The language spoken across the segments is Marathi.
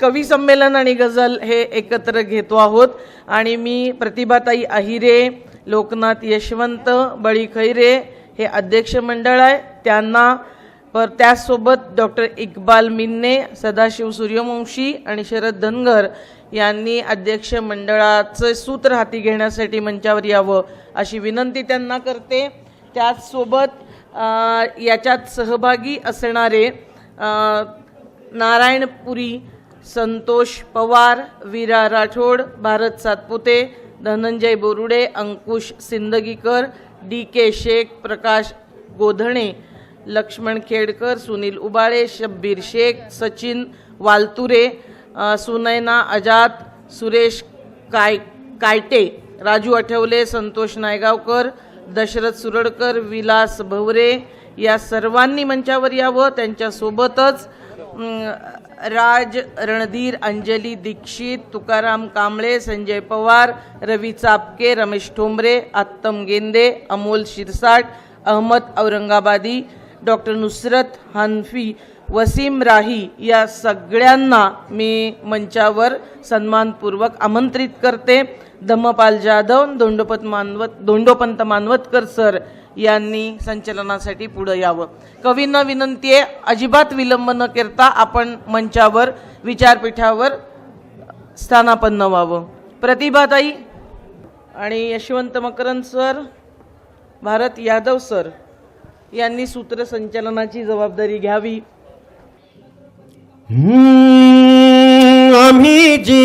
कवी संमेलन आणि गझल हे एकत्र घेतो आहोत आणि मी प्रतिभाताई अहिरे, लोकनाथ यशवंत, बळी खैरे हे अध्यक्ष मंडळ आहे त्यांना, पर त्यासोबत डॉक्टर इक्बाल मिन्ने, सदाशिव सूर्यवंशी आणि शरद धनगर यांनी अध्यक्ष मंडळाचे सूत्र हाती घेण्यासाठी मंचावर यावं अशी विनंती त्यांना करते। त्याचसोबत याच्यात सहभागी असणारे नारायणपुरी, संतोष पवार, वीरा राठोड, भारत सातपुते, धनंजय बोरुडे, अंकुश सिंदगीकर, DK शेख, प्रकाश गोधणे, लक्ष्मण खेडकर, सुनील उबाळे, शब्बीर शेख, सचिन वालतुरे, सुनैना आजाद, सुरेश कायटे, राजू आठवले, संतोष नायगावकर, दशरथ सुरडकर, विलास भवरे या सर्वांनी मंचावर यावं। त्यांच्यासोबतच राज रणधीर, अंजली दीक्षित, तुकाराम कांबळे, संजय पवार, रवी चापके, रमेश ठोंबरे, आत्तम गेंदे, अमोल शिरसाट, अहमद औरंगाबादी, डॉक्टर नुसरत हनफी, वसीम राही या सगळ्यांना मी मंचावर सन्मानपूर्वक आमंत्रित करते। धम्मपाल जाधव, दोंडोपंत मानवतकर सर यांनी संचलनासाठी पुढे यावं। कवींना विनंती आहे, अजिबात विलंब न करता आपण मंचावर विचारपीठावर स्थानापन्न व्हावं। प्रतिभाताई आणि यशवंत मकरंद सर, भारत यादव सर यांनी सूत्रसंचलनाची जबाबदारी घ्यावी। आम्ही जी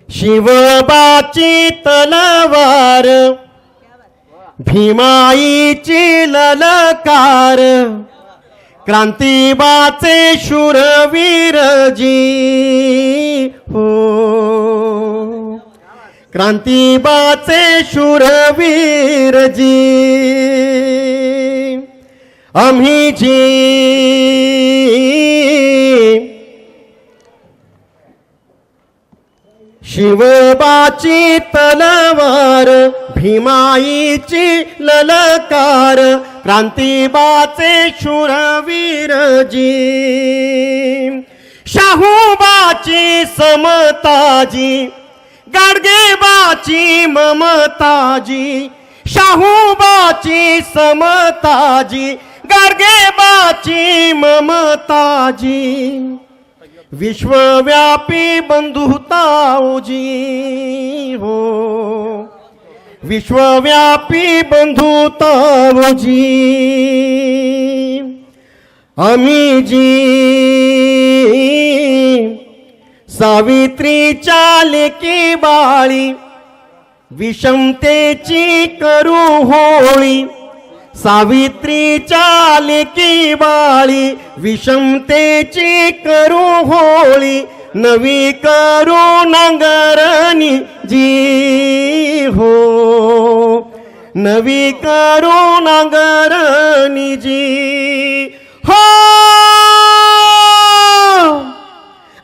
शिवबाची तलवार, भीमाईची ललकार, क्रांतीबाचे शूरवीर जी हो, क्रांतीबाचे शूरवीर जी, आम्ही जी शिवबाची तलवार, भीमाईची ललकार, क्रांतीबाचे शूरवीर जी, शाहूबाची समताजी, गाडगेबाची ममताजी, शाहूबाची समताजी, गाडगेबाची ममताजी, विश्वव्यापी बंधुताऊजी हो, विश्वव्यापी बंधुताऊजी, आम्ही जी सावित्रीच्या लेकी बाळी, विषमतेची करू होळी, सावित्रीच्या लेकी बाळी, विषमतेची करू होळी, नवी करू नांगरणी जी हो, नवी करू नांगरणी जी हो,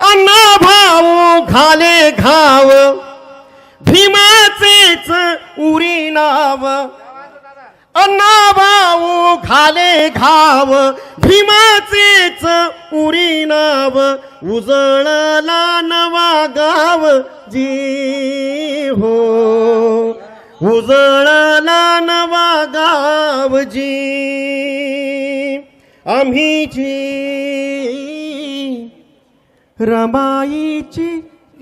अण्णा भाऊ घाले घाव, भीमाचेच उरी नाव, अण्णा भाऊ घाले घाव, भीमाचेच उरी नाव, उजळला नवा गाव जी हो, उजळला नवा गाव जी, आम्ही जी रमाईची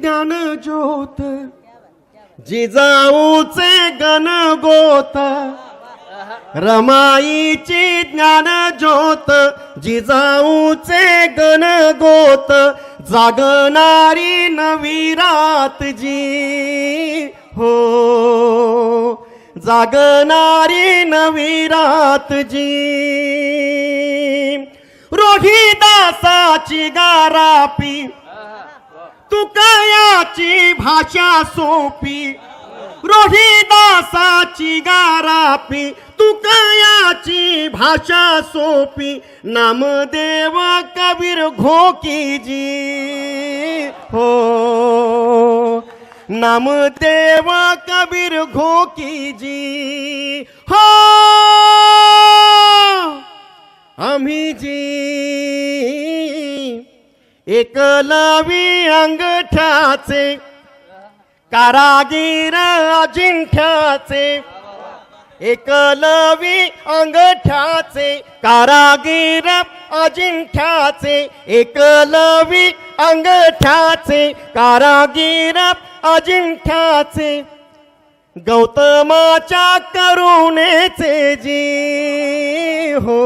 ज्ञानज्योत, जिजाऊचे गणगोत, रमाईची ज्ञानज्योत, जिजाऊचे गणगोत, जागणारी नवी रात जी हो, जागणारी नवी रात जी, रोहिदासाची गारापी, तुकयाची भाषा सोपी, रोहिदासाची गारापी, तुकयाची भाषा सोपी, नामदेव कबीर घोकी जी हो, नामदेव कबीर घोकी जी हो, आम्ही जी एकलवी अंगठ्याचे कारागीर अजिंठ्याचे एकलवी अंगठ्याचे कारागीर अजिंठ्याचे एकलवी अंगठ्याचे कारागीर अजिंठ्याचे गौतमाच्या करुणेचे जी हो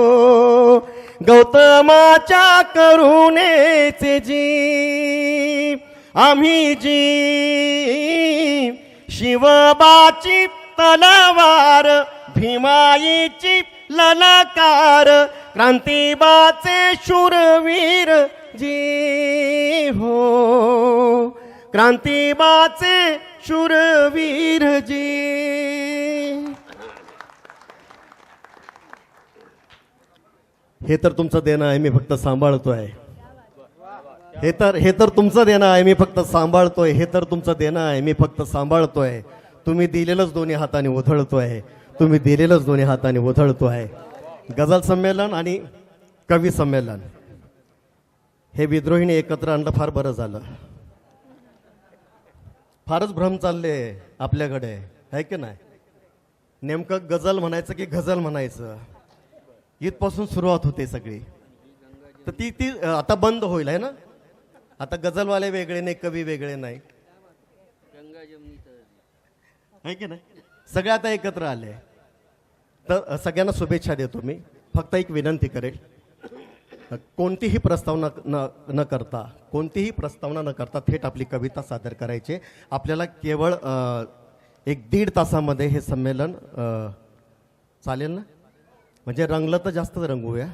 गौतमाच्या करुणेचे जी आम्ही जी शिवबाची तलवार भीमाईची ललकार क्रांतिबाचे शूरवीर जी हो क्रांतिबाचे शूरवीर जी. हे तर तुमचं देणं आहे, मी फक्त सांभाळतोय. हे तर तुमचं देणं आहे, मी फक्त सांभाळतोय. हे तर तुमचं देणं आहे, मी फक्त सांभाळतोय. तुम्ही दिलेलंच दोन्ही हाताने उधळतोय. तुम्ही दिलेलंच दोन्ही हाताने उधळतोय. गझल संमेलन आणि कवी संमेलन हे विद्रोहीने एकत्र आणलं, फार बरं झालं. फारच भ्रम चालले आपल्याकडे आहे की नाही. नेमकं गझल म्हणायचं की गझल म्हणायचं इथपासून सुरुवात होते सगळी. तर ती आता बंद होईल आहे ना. आता गझलवाले वेगळे नाही, कवी वेगळे नाही, आहे की नाही. सगळे आता एकत्र आले. तर सगळ्यांना शुभेच्छा देतो मी. फक्त एक विनंती करेल, कोणतीही प्रस्तावना न करता थेट आपली कविता सादर करायची. आपल्याला केवळ 1-1.5 तासामध्ये हे संमेलन चालेल ना. म्हणजे रंगलं तर जास्त रंगूया.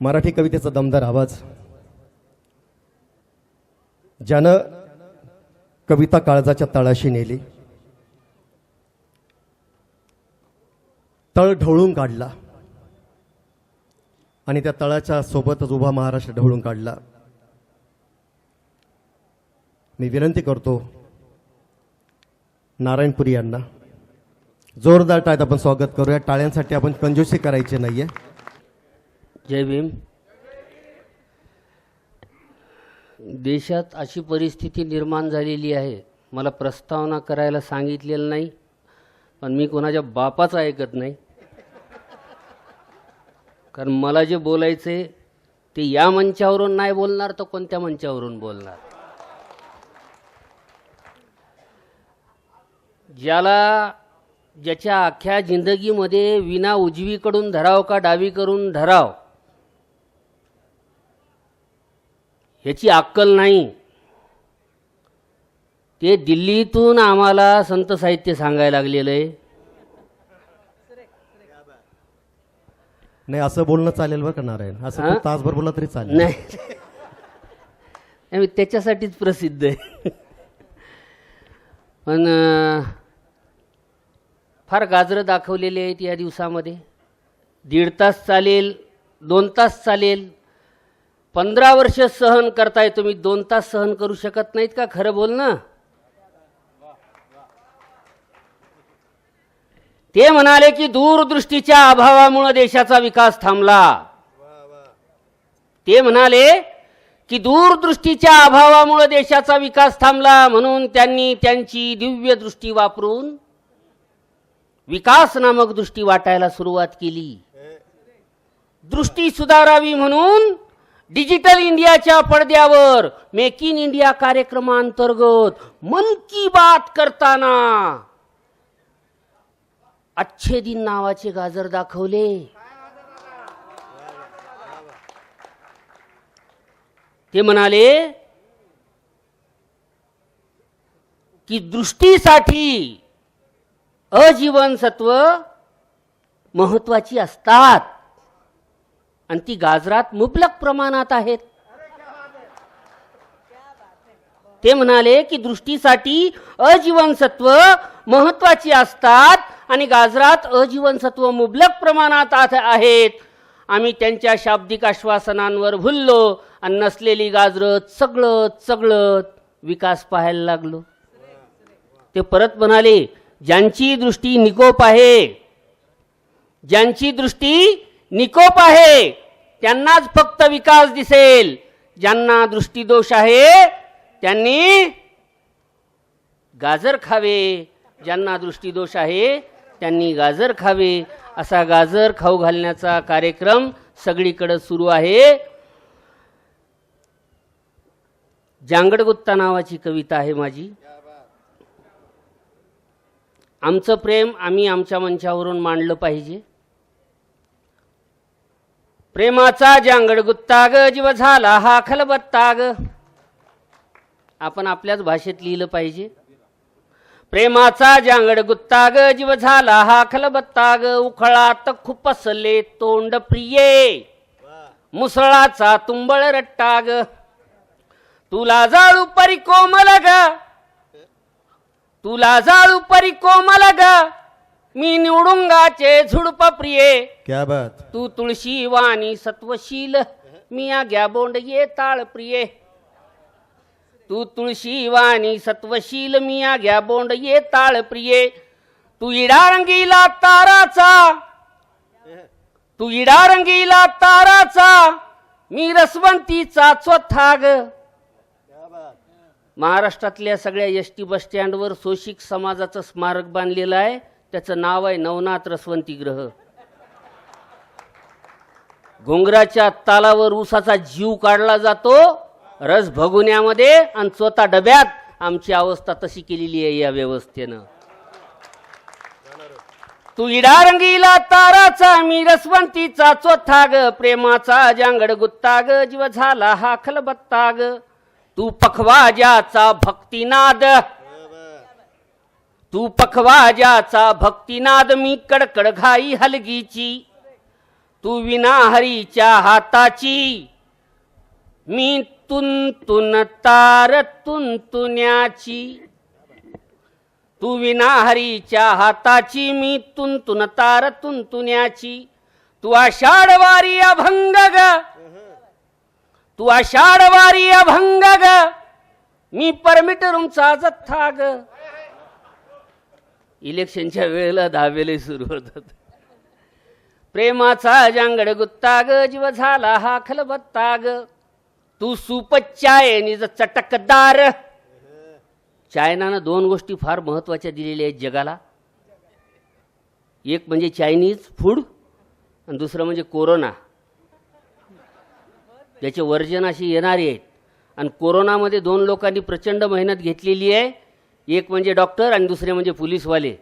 मराठी कवितेचा दमदार आवाज ज्यानं कविता काळजाच्या तळाशी नेली, तळ ढवळून काढला आणि त्या तळाच्या सोबतच उभा महाराष्ट्र ढवळून काढला. मी विनंती करतो नारायणपुरी यांना जोरदार टाळ्यात आपण स्वागत करूया. टाळ्यांसाठी आपण कंजूसी करायची नाहीये. जय भीम. देशात अशी परिस्थिती निर्माण झालेली आहे, मला प्रस्तावना करायला सांगितलेलं नाही, पण मी कोणाच्या बापाचं ऐकत नाही. कारण मला जे बोलायचे ते या मंचावरून नाही बोलणार तर कोणत्या मंचावरून बोलणार. ज्याच्या अख्ख्या जिंदगीमध्ये विना उजवीकडून धराव का डावीकडून धराव ह्याची अक्कल नाही, ते दिल्लीतून आम्हाला संत साहित्य सांगायला लागलेलं आहे. नाही असं बोलणं चालेल बरं का नारायण. असं तासभर बोलला तरी चालेल. नाही त्याच्यासाठीच प्रसिद्ध आहे. पण फार गाजरं दाखवलेले आहेत या दिवसामध्ये. 1.5 तास चालेल, 2 तास चालेल. 15 वर्ष सहन करताय तुम्ही, 2 तास सहन करू शकत नाहीत का? खरं बोल ना. ते म्हणाले की दूरदृष्टीच्या अभावामुळे देशाचा विकास थांबला. ते म्हणाले की दूरदृष्टीच्या अभावामुळे देशाचा विकास थांबला, म्हणून त्यांनी त्यांची दिव्य दृष्टी वापरून विकास नामक दृष्टी वाटायला सुरुवात केली. दृष्टी सुधारावी म्हणून डिजिटल इंडियाच्या पडद्यावर मेक इन इंडिया कार्यक्रमांतर्गत मन की बात करताना अच्छे दिन नावाचे गाजर दाखवले. ते म्हणाले की दृष्टीसाठी अजीवनसत्व महत्वाची असतात आणि ती गाजरात मुबलक प्रमाणात आहेत. ते म्हणाले की दृष्टीसाठी अजीवनसत्व महत्वाची असतात आणि गाजरात अजीवनसत्व मुबलक प्रमाणात आहेत. आम्ही त्यांच्या शाब्दिक आश्वासनांवर भुललो आणि नसलेली गाजरत सगळत विकास पाहायला लागलो. ते परत म्हणाले, ज्यांची दृष्टी निकोप आहे त्यांनाच फक्त विकास दिसेल. ज्यांना दृष्टीदोष आहे त्यांनी गाजर खावे, ज्यांना दृष्टीदोष आहे त्यांनी गाजर खावे. असा गाजर खाऊ घालण्याचा कार्यक्रम सगळीकडे सुरू आहे. जांगडगुत्ता नावाची कविता आहे माझी. आमचं प्रेम आम्ही आमच्या मंचावरून मांडलं पाहिजे. प्रेमाचा जांगडगुत्ता ग जीव झाला हा खलबत्ता ग. आपण आपल्याच भाषेत लिहिलं पाहिजे. प्रेमाचा जांगडगुत्ता ग जीव झाला हा खलबत्ता ग. उखळात खुपसले तोंड प्रिये, मुसळाचा तुंबळ रट्टा ग. तुला जाळू परी कोमल ग, तुला जाळू परी कोमल ग. मी निवडुंगाचे झुडप प्रिये. क्या बात. तू तुळशी वाणी सत्वशील, मी आग्या बोंड ये ताळ प्रिये. तू तुळशी वाणी सत्वशील, मी आग्या बोंड ये ताळ प्रिये. तू इडा रंगीला ताराचा, तू इडा रंगीला ताराचा, मी रसवंतीचा चोथा ग. महाराष्ट्रातल्या सगळ्या एसटी बस स्टँडवर शोषिक समाजाचं स्मारक बांधलेलं आहे. त्याचं नाव आहे नवनाथ रसवंतीगृह. घोंगराच्या तालावर ऊसाचा जीव काढला जातो रस भगुन्यामध्ये, आणि स्वतः डब्यात. आमची अवस्था तशी केलेली आहे या व्यवस्थेनं. तू इडा रंगीला ताराचा, मी रसवंतीचा चोथा ग. प्रेमाचा जांगड गुत्ता ग, जीव झाला हा खलबत्ता ग. तू पखवाजाचा भक्तिनाद, तू पखवाजाचा भक्तिनाद, मी कडकड घाई हलगीची. तू विनाहरीच्या हाताची, मी तुंतुन तार तुंतुण्याची. तू विनाहरीच्या हाताची, मी तुंतुन तार तुंतुण्याची. तू आषाढवारी अभंग ग, तू आषाढवारी अभंग ग, मी परमिट रूमचा जथ्था ग. इलेक्शनच्या वेळेला दहावेले सुरू होतात. प्रेमाचा जांगड गुत्ता ग, जीव झाला हा खलबत्ता ग. तू सुपच्चाय निज चटकदार. चायनानं दोन गोष्टी फार महत्वाच्या दिलेल्या आहेत जगाला. एक म्हणजे चायनीज फूड, आणि दुसरं म्हणजे कोरोना. त्याचे वर्जन अशी येणारे आहेत. आणि कोरोनामध्ये दोन लोकांनी प्रचंड मेहनत घेतलेली आहे. एक म्हणजे डॉक्टर आणि दुसरे म्हणजे पोलीसवाले.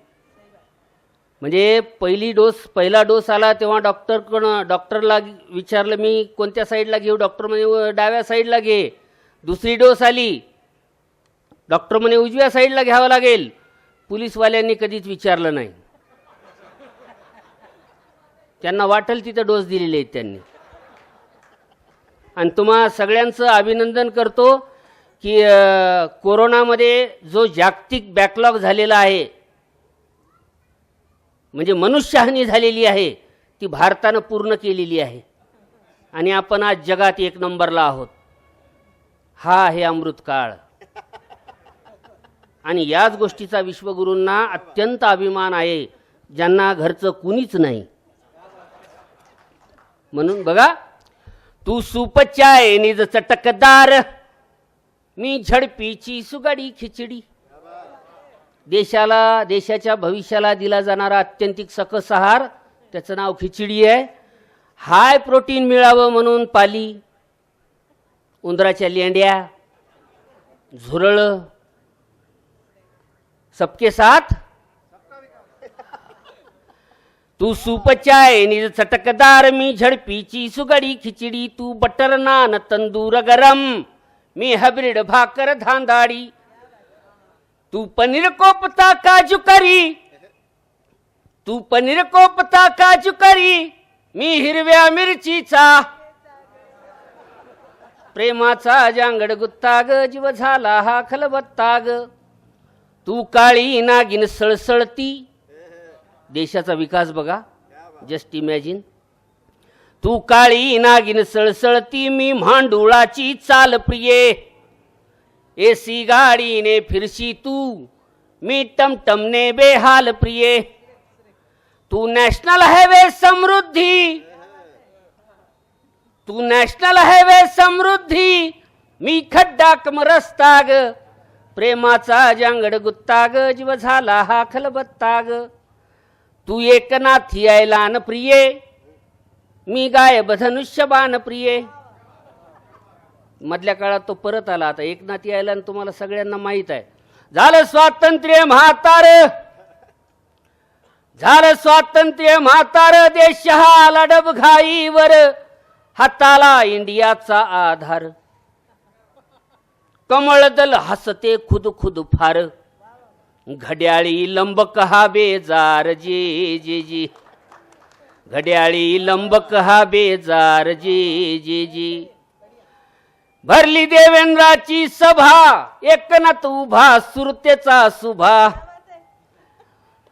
म्हणजे पहिला डोस आला तेव्हा डॉक्टरला विचारलं मी कोणत्या साईडला घेऊ. डॉक्टर म्हणे डाव्या साईडला घे. दुसरी डोस आली, डॉक्टर म्हणे उजव्या साईडला घ्यावं लागेल. पोलीसवाल्यांनी कधीच विचारलं नाही. त्यांना वाटेल तिथं डोस दिलेले आहेत त्यांनी. आणि तुम्हा सगळ्यांचं अभिनंदन करतो की कोरोनामध्ये जो जागतिक बॅकलॉग झालेला आहे, म्हणजे मनुष्यहानी झालेली आहे, ती भारतानं पूर्ण केलेली आहे. आणि आपण आज जगात एक नंबरला आहोत. हा आहे अमृतकाळ. आणि याच गोष्टीचा विश्वगुरूंना अत्यंत अभिमान आहे, ज्यांना घरचं कुणीच नाही. म्हणून बघा, तू सुपचाय निज चटकदार, मी झडपीची सुगाडी खिचडी. देशाच्या भविष्याला दिला जाणारा अत्यंतिक सकस आहार, त्याचं नाव खिचडी आहे. हाय प्रोटीन मिळावं म्हणून पाली, उंदराच्या लेंड्या, झुरळ, सबके साथ. तू सुपचाय निज चटकदार, मी झडपीची सुगडी खिचडी. तू बटर नान तंदूर गरम, मी हायब्रिड भाकर धांदाडी. तू पनीर कोपता काजू करी, तू पनीर कोपता काजू करी, मी हिरव्या मिरचीचा. प्रेमाचा जांगड गुत्ता ग, जीव झाला हा खलबत्ता ग. तू काळी नागिन सळसळती. देशाचा विकास बघा, जस्ट इमॅजिन. तू काळी नागिन सळसळती, मी म्हांडुळाची चाल प्रिये. एसी गाडीने फिरशी तू, मी टमटमने बेहाल प्रिये. तू नॅशनल हायवे समृद्धी, तू नॅशनल हायवे समृद्धी, मी खड्डा कमरस्ता ग, प्रेमाचा जांगड गुत्ता ग, जीव झाला हा खलबत्ता ग. तू एकनाथी ऐलान प्रिये, मी गायब धनुष्यबाण प्रिये. मधल्या काळात तो परत आला. आता एकनाथी ऐलान तुम्हाला सगळ्यांना माहित आहे. झालं स्वातंत्र्य म्हातार, झालं स्वातंत्र्य म्हातार, देश हा लडब घाईवर, हाताला इंडियाचा आधार. कमळ दल हसते खुद खुद फार, घड्याळी लंबक हा बेजार जी जी जी, घड्याळी लंबक हा बेजार जी जी जी. भरली देवेंद्राची सभा, एकनाथ उभा सुरतेचा सुभा.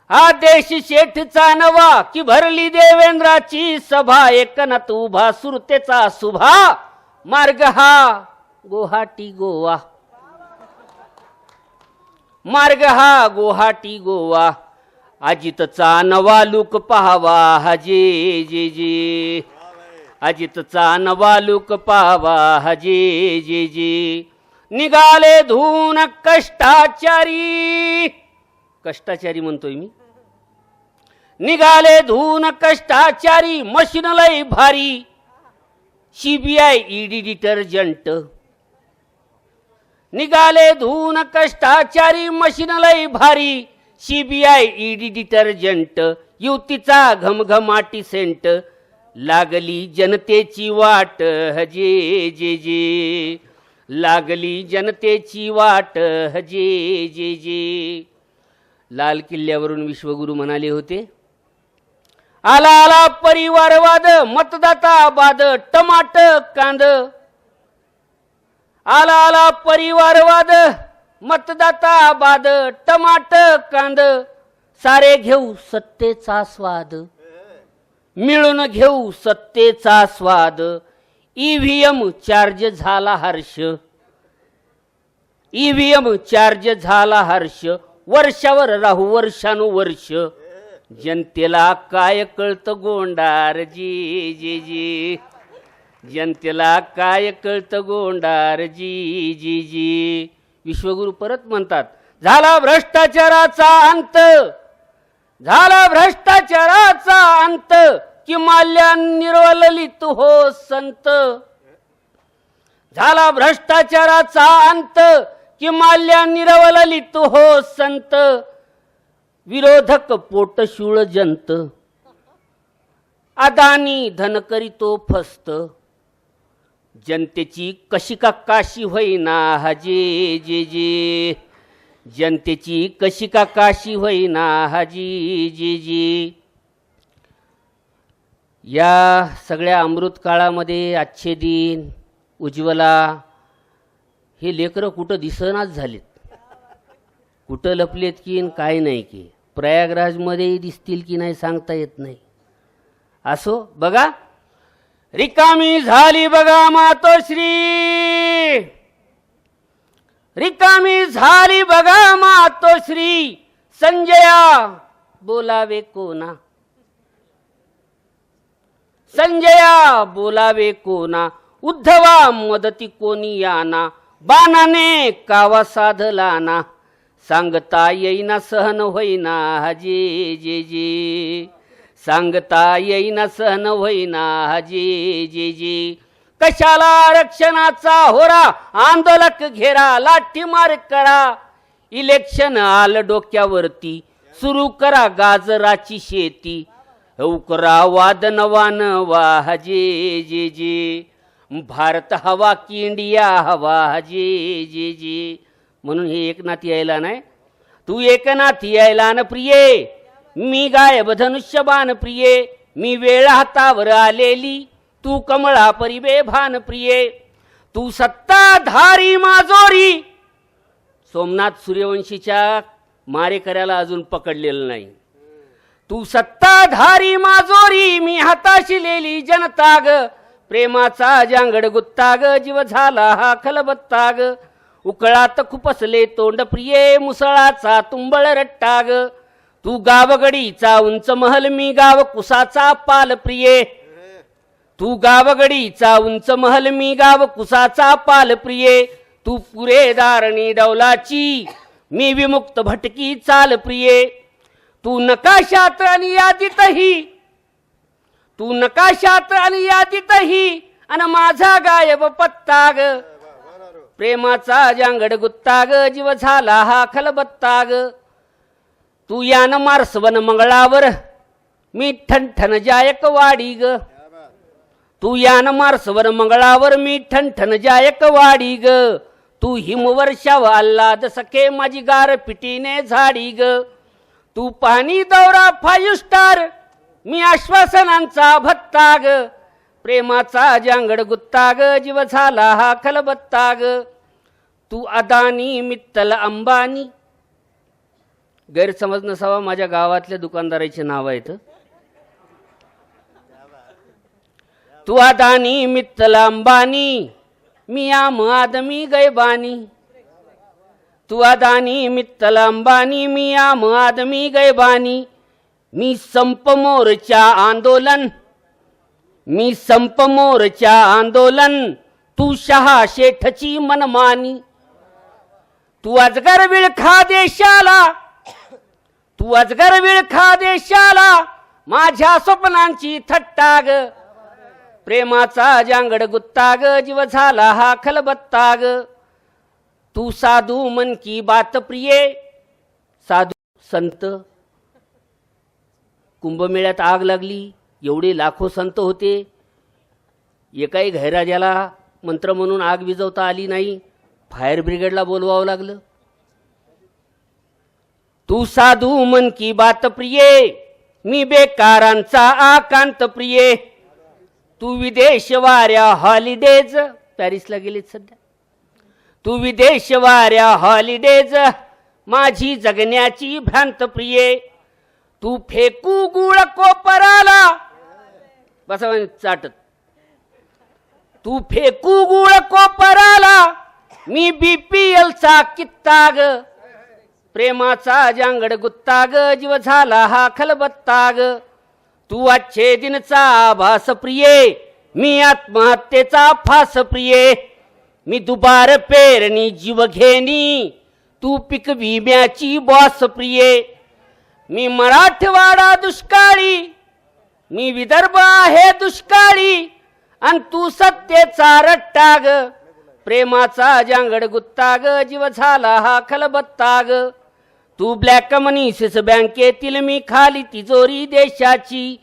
हा देश शेठचा नवा, की भरली देवेंद्राची सभा, एकनाथ उभा सुरतेचा सुभा. मार्ग हा गुवाहाटी गोवा, मार्ग हा गुवाहाटी गोवा. अजितचा नवा लूक पाहावा हजे जे जे, अजितचा नवा लूक पाहावा हजे जे जे. निघाले धून कष्टाचारी, कष्टाचारी म्हणतोय मी. निघाले धून कष्टाचारी, मशीन लय भारी, सीबीआय ईडी डिटर्जंट. निघाले धून कष्टाचारी, मशीन लय भारी, सीबीआय ईडी डिटर्जंट. युतीचा घमघमाटी सेंट, लागली जनतेची वाट हजे जे जे, लागली जनतेची वाट हजे जे जे. लाल किल्ल्यावरून विश्वगुरु म्हणाले होते, आला आला परिवारवाद, मतदाता बाद टमाट कांद. आला आला परिवारवाद, मतदाता बाद टमाट कांद. सारे घेऊ सत्तेचा स्वाद, मिळून घेऊ सत्तेचा स्वाद. ईव्हीएम चार्ज झाला हर्ष, ईव्हीएम चार्ज झाला हर्ष. वर्षावर राहू वर्षानुवर्ष, जनतेला काय कळतं गोंडार जी जी जी, जनतेला काय कळतं गोंडार जी जी जी. विश्वगुरु परत म्हणतात, झाला भ्रष्टाचाराचा अंत, झाला भ्रष्टाचाराचा अंत, की माल्या निर्वललित हो संत. झाला भ्रष्टाचाराचा अंत, कि माल्या निरवललित हो संत. विरोधक पोटशूळ जंत, अदानी धन करीतो फस्त. जनतेची कशी का काशी होईना हजे जे जे, जनतेची कशी का काशी होईना हजी जी जी. या सगळ्या अमृत काळामध्ये आजचे दिन, उज्ज्वला, हे लेकरं कुठं दिसनाच झालेत. कुठं लपलेत की काय नाही की. प्रयागराजमध्ये दिसतील की नाही सांगता येत नाही. असो बघा, रिकामी झाली बघा मातोश्री, रिकामी झाली बघा मातोश्री. संजया बोलावे कोणा, संजया बोलावे कोणा. उद्धवा मदती कोणी याना, बाणाने कावा साधला ना. सांगता येईना सहन होईना हजे जे जे, सांगता येईना सहन होईना हजे जे जे. कशाला आरक्षणाचा होरा, आंदोलक घेरा, लाठीमार करा. इलेक्शन आलं डोक्यावरती, सुरू करा गाजराची शेती. उकरा वाद नवान हजे जे जे. भारत हवा की इंडिया हवा हजे जे जे. म्हणून हे एकनाथी ऐलान आहे. तू एकनाथी ऐलान प्रिये, मी गायब धनुष्यबाण प्रिये. मी वेळ हातावर आलेली, तू कमळा परिबेभान प्रिये. तू सत्ताधारी माजोरी. सोमनाथ सूर्यवंशीच्या मारेकऱ्याला अजून पकडलेलं नाही. तू सत्ताधारी माजोरी, मी हाताशिलेली जनता ग. प्रेमाचा जांगड गुत्ता ग, जीव झाला हा खलबत्ता ग. उकळात खुपसले तोंड प्रिये, मुसळाचा तुंबळ रट्टा ग. तू गावगडीचा उंच महल, मी गाव कुसाचा पाल प्रिये. तू गावगडीचा उंच महल, मी गाव कुसाचा पाल प्रिये. तू पुरे दारणी डौलाची, मी विमुक्त भटकी चाल प्रिये. तू नकाशात आणि यादीतही, तू नकाशात आणि यादीतही, अन माझा गायब पत्ता ग. प्रेमाचा जांगड गुत्ता ग, जीव झाला हा खलबत्ता ग. तू यान मार्सवन मंगळावर, मी ठणठण जायक वाडी ग. तू यान मार्सवर मंगळावर, मी ठणठण जायक वाडी ग. तू हिमवर्षाव आल्हाद सखे, माझी गार पिटीने झाडी ग. तू पाणी दौरा 5 स्टार, मी आश्वासनांचा भत्ता ग. प्रेमाचा जांगड गुत्ता ग, जीव झाला हा खलबत्ता ग. तू अदानी मित्तल अंबानी. गैरसमज नसावा, माझ्या गावातल्या दुकानदाराचे नाव आहेत. तू अदानी मित्तल अंबानी, मी आम आदमी गैबानी. तू अदानी मित्तल अंबानी, मी आम आदमी गैबानी. मी संप मोर्चा आंदोलन, मी संप मोर्चा आंदोलन, तू शहा शेठची मनमानी. तू अजगर विळखा देशाला, तू अजगर विळखा देशाला, माझ्या स्वप्नांची थट्टा ग. प्रेमाचा जांगड गुत्ता ग, जीव झाला हा खलबत्ता ग. तू साधू मन की बात प्रिये. साधू संत, कुंभमेळ्यात आग लागली, एवढे लाखो संत होते, एकाही गैराजाला मंत्र म्हणून आग विझवता आली नाही, फायर ब्रिगेडला बोलवावं लागलं. तू साधू मन की बात प्रिये, मी बेकारांचा आकांत प्रिये. तू विदेश वाऱ्या हॉलिडेज, पॅरिसला गेलीत सध्या. तू विदेश वाऱ्या हॉलिडेज, माझी जगण्याची भ्रांत प्रिये. तू फेकू गुळ कोपराला, बसा चाटत. तू फेकू गुळ कोपराला, मी BPL चा कित्ता ग. प्रेमाचा जांगड गुत्ता ग, जीव झाला हा खलबत्ता ग. तू अच्छे दिनचा आभास प्रिये, मी आत्महत्येचा फास प्रिये. मी दुबार पेरणी जीव घेणी, तू पीक विम्याची बॉस प्रिये. मी मराठवाडा दुष्काळी, मी विदर्भ आहे दुष्काळी, आणि तू सत्तेचा रट्टा ग. प्रेमाचा जांगड गुत्ता ग, जीव झाला हा खलबत्ता ग. तू ब्लॅक मनीसेस बँकेतील, मी खाली तिजोरी देशाची.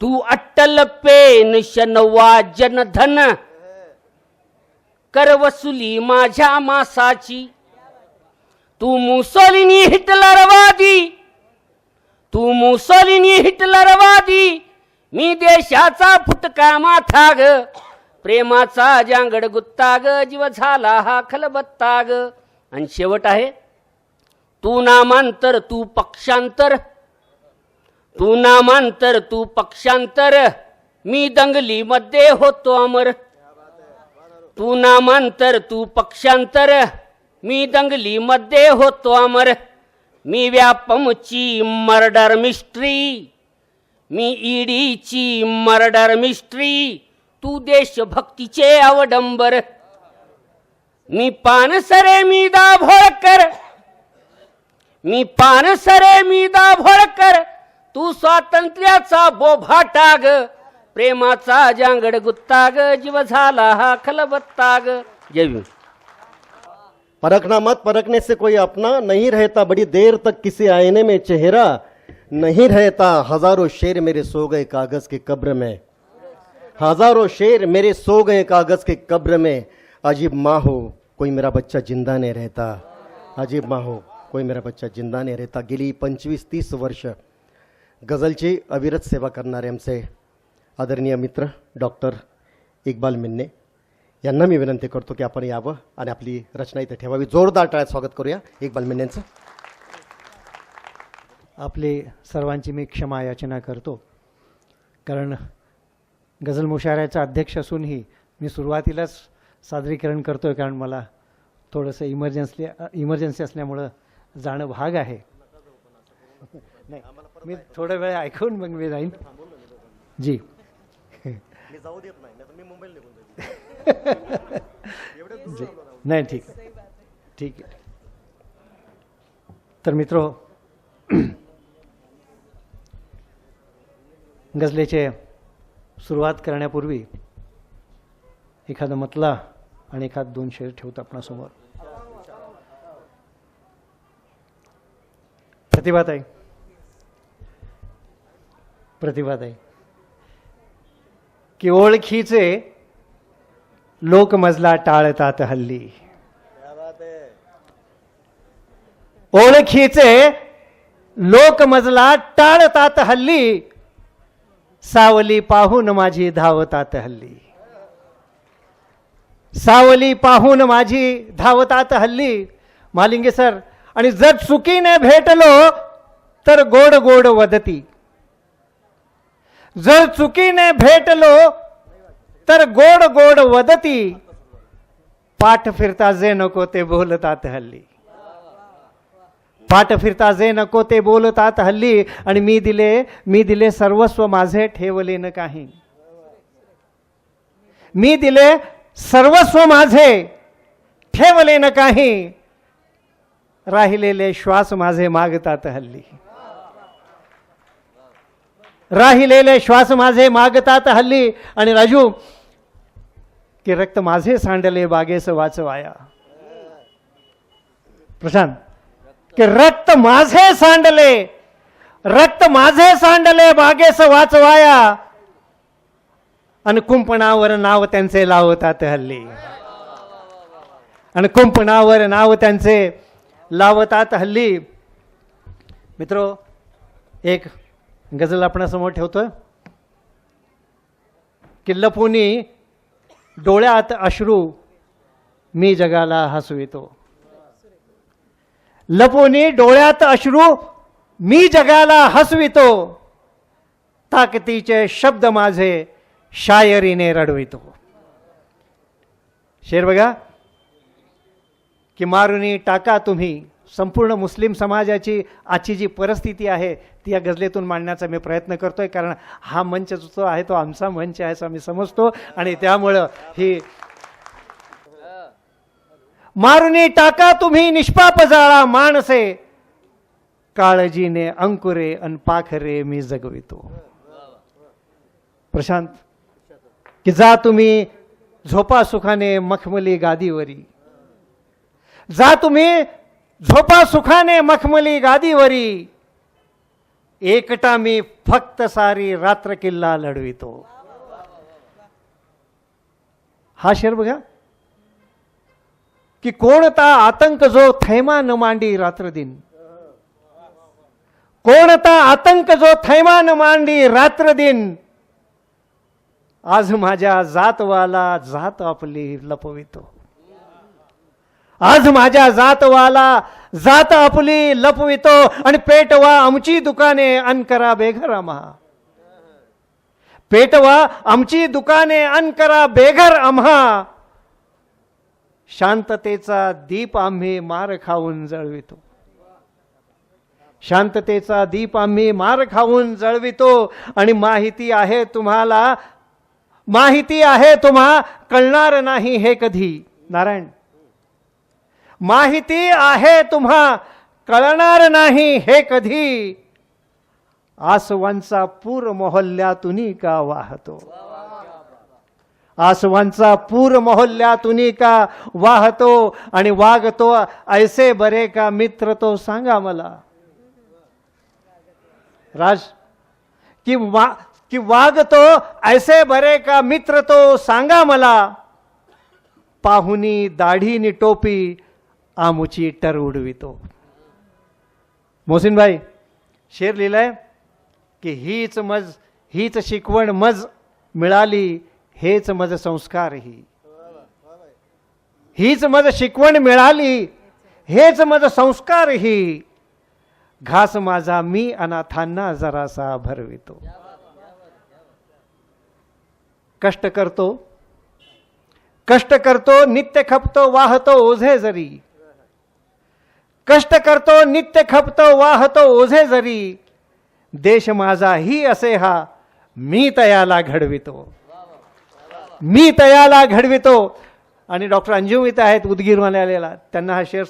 तू अट्टल पेन्शन वा जनधन, कर वसुली माझ्या मासाची. तू मुसोलिनी हिटलरवादी, तू मुसोलिनी हिटलरवादी, मी देशाचा फुटका माथा ग. प्रेमाचा जांगड गुत्ता ग, जीव झाला हा खलबत्ता ग. आणि शेवट आहे, तू नामांतर तू पक्षांतर, तू नामांतर तू पक्षांतर, मी दंगली मध्ये होतो अमर. तू नामांतर तू पक्षांतर, मी दंगली मध्ये होतो अमर. मी व्यापमची मर्डर मिस्ट्री, मी ईडीची मर्डर मिस्ट्री, तू देशभक्तीचे अवडंबर. मी पानसरे मी दाभोळकर, मी पानसरे मी दाभोळकर, तू स्वातंत्र्याचा बोभाटा ग. प्रेमाचा जांगड गुत्ता ग, जीव झाला हा खलबत्ता ग. जय भीम. परखना मत, परखने से कोई अपना नहीं रहता, बड़ी देर तक किसी आईने में चेहरा नहीं रहता. हजारों शेर मेरे सो गए कागज के कब्र में, हजारों शेर मेरे सो गए कागज के कब्र में. अजीब माँ हो कोई मेरा बच्चा जिंदा नहीं रहता, अजीब माँ हो कोई मेरा बच्चा जिंदा नहीं रहता. गेली 25-30 वर्ष गझलची अविरत सेवा करणारे आमचे आदरणीय मित्र डॉक्टर इक्बाल मिन्ने यांना मी विनंती करतो की आपण यावं आणि आपली रचना इथे ठेवावी. जोरदार टाळ्यात स्वागत करूया इक्बाल मिन्नेंचं. आपले सर्वांची मी क्षमा याचना करतो, कारण गझल मुशायऱ्याचा अध्यक्ष असूनही मी सुरुवातीलाच सादरीकरण करतोय, कारण मला थोडंसं इमर्जन्सी असल्यामुळं जाणं भाग आहे. नाही, मी थोडा वेळ ऐकून मग मी जाईन. जी जाऊ देत नाही, नाहीतर मी मुंबईला निघून जाईल. नाही, ठीक आहे, ठीक आहे. तर मित्रो, गझलेचे सुरुवात करण्यापूर्वी एखादा मतला आणि एखाद 2 शेर ठेवतो आपणासमोर. प्रतिभाताई, प्रतिभाताई, की ओळखीचे लोक मजला टाळतात हल्ली. ओळखीचे लोक मजला टाळतात हल्ली, सावली पाहून माझी धावतात हल्ली. सावली पाहून माझी धावतात हल्ली. महालिंगे सर, आणि जर चुकीने भेटलो तर गोड गोड वदती. जर चुकीने भेटलो तर गोड गोड वदती, पाठ फिरता जे नको ते बोलतात हल्ली. पाठ फिरता जे नको ते बोलतात हल्ली. आणि मी दिले सर्वस्व माझे, ठेवले न काही. मी दिले सर्वस्व माझे, ठेवले न काही. राहिलेले श्वास माझे मागतात हल्ली. राहिलेले श्वास माझे मागतात हल्ली. आणि राजू, की रक्त माझे सांडले बागेस वाचवाया. प्रशांत, की रक्त माझे सांडले, रक्त माझे सांडले बागेस वाचवाया. आणि कुंपणावर नाव त्यांचे लावतात हल्ली. आणि कुंपणावर नाव त्यांचे लावतात हल्ली. मित्रो, एक गझल आपणासमोर ठेवतोय, की लपुनी डोळ्यात अश्रू मी जगाला हसवितो. लपुनी डोळ्यात अश्रू मी जगाला हसवितो, ताकदीचे शब्द माझे शायरीने रडवितो. शेर बघा, की मारुनी टाका तुम्ही. संपूर्ण मुस्लिम समाजाची आजची जी परिस्थिती आहे ती या गझलेतून मांडण्याचा मी प्रयत्न करतोय, कारण हा मंच जो आहे तो आमचा मंच आहे असं आम्ही समजतो. आणि त्यामुळं ही मारुनी टाका तुम्ही निष्पाप जाळा माणसे, काळजीने अंकुरे अन पाखरे मी जगवितो. प्रशांत, की जा तुम्ही झोपा सुखाने मखमली गादीवरी. जा तुम्ही झोपा सुखाने मखमली गादीवरी, एकटा मी फक्त सारी रात्र किल्ला लढवितो. हा शेर बघा, की कोणता आतंक जो थैमान मांडी रात्र दिन. कोणता आतंक जो थैमान मांडी रात्र दिन, आज माझ्या जातवाला जात आपली लपवितो. आज माझ्या जातवाला जात आपली लपवितो. आणि पेटवा आमची दुकाने अन करा बेघर आम्हा. पेटवा आमची दुकाने अन करा बेघर आम्हा, शांततेचा दीप आम्ही मार खाऊन जळवितो. शांततेचा दीप आम्ही मार खाऊन जळवितो. आणि माहिती आहे तुम्हाला, माहिती आहे तुम्हा कळणार नाही हे कधी. नारायण, माहिती आहे तुम्हा कळणार नाही हे कधी, आसवांचा पूर मोहल्ल्यातून का वाहतो. आसवांचा पूर मोहल्ल्यातून का वाहतो. आणि वागतो ऐसे बरे का मित्र तो सांगा मला. राज, की वागतो ऐसे बरे का मित्र तो सांगा मला, पाहुनी दाढीनी टोपी आमुची टर उडवितो. मोहसिन भाई, शेर लिहिलाय, की हीच शिकवण मज मिळाली, हेच मज संस्कार ही. हीच मज शिकवण मिळाली, हेच मज संस्कार ही. घास माझा मी अनाथांना जरासा भरवितो. कष्ट करतो नित्य खपतो वाहतो ओझे जरी. कष्ट करतो नित्य खपतो वाहतो ओझे जरी, देश माझा ही असे हा मी तयाला घडवितो. मी तयाला घडवितो. आणि डॉक्टर अंजुम इथं आहेत उदगीरमध्ये आलेला, त्यांना हा शेर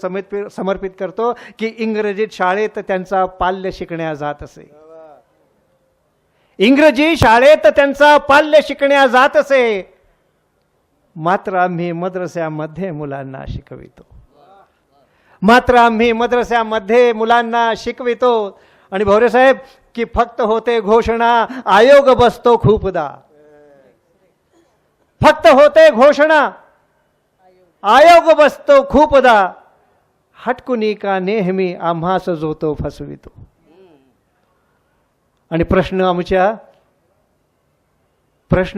समर्पित करतो की इंग्रजीत शाळेत त्यांचा पाल्य शिकण्या जात असे. इंग्रजी शाळेत त्यांचा पाल्य शिकण्या जात असे, मात्र आम्ही मद्रस्यामध्ये मुलांना शिकवितो. मात्र आम्ही मद्रस्यामध्ये मुलांना शिकवितो. आणि भवरे साहेब की फक्त होते घोषणा, आयोग बसतो खूपदा. फक्त होते घोषणा, आयोग बसतो खूपदा. हटकुनी का नेहमी आम्हास जो तो फसवितो. आणि प्रश्न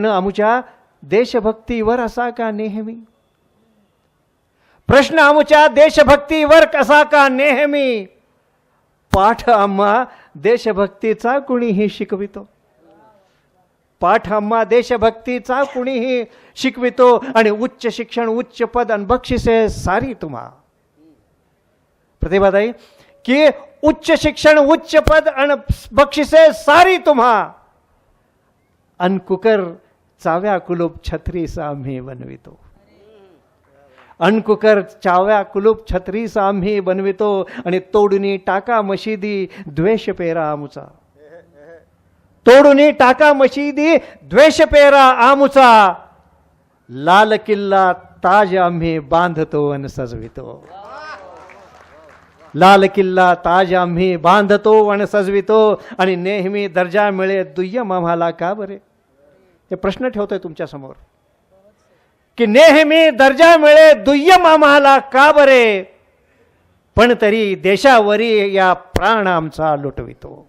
आमुच्या देशभक्तीवर असा का नेहमी. प्रश्न आमुच्या देशभक्तीवर कसा का नेहमी. पाठ आम्हा देशभक्तीचा कुणीही शिकवितो. पाठ आम्हा देशभक्तीचा कुणीही शिकवितो. आणि उच्च शिक्षण, उच्च पद आणि बक्षिसे सारी तुम्हा. प्रतिभाताई की उच्च शिक्षण, उच्च पद आणि बक्षिसे सारी तुम्हा. अन कुकर चाव्या कुलूप छत्रीस आम्ही बनवितो. अनकुकर चाव्या कुलूप छत्रीस आम्ही बनवितो. आणि तोडुनी टाका मशिदी द्वेष पेरा आमुचा. तोडुनी टाका मशिदी द्वेष पेरा आमुचा. लाल किल्ला ताज आम्ही बांधतो आणि सजवितो. लाल किल्ला ताज आम्ही बांधतो आणि सजवितो. आणि नेहमी दर्जा मिळे दुय्यम आम्हाला का बरे. हे प्रश्न ठेवतोय तुमच्या समोर की नेहमी दर्जा मिळे दुय्यम आम्हाला का बरे. पण तरी देशावरी या प्राण आमचा लुटवितो.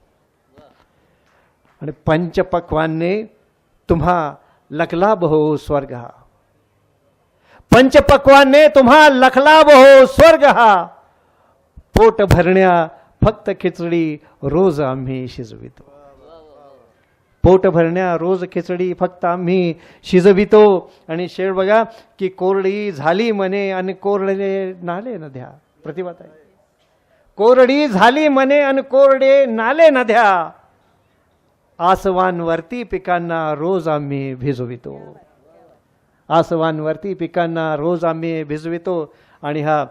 आणि पंचपक्वाने तुम्हा लखलाभ हो स्वर्ग हा. पंचपक्वाने तुम्हा लखलाभ हो स्वर्ग हा. पोट भरण्या फक्त खिचडी रोज आम्ही शिजवितो. पोट भरण्या रोज खिचडी फक्त आम्ही शिजवितो. आणि शेर बघा की कोरडी झाली मने आणि कोरडे नाले नद्या. प्रतिभात आहे. कोरडी झाली मने आणि कोरडे नाले नद्या. आसवांवरती पिकांना रोज आम्ही भिजवितो. आसवांवरती पिकांना रोज आम्ही भिजवितो. आणि हा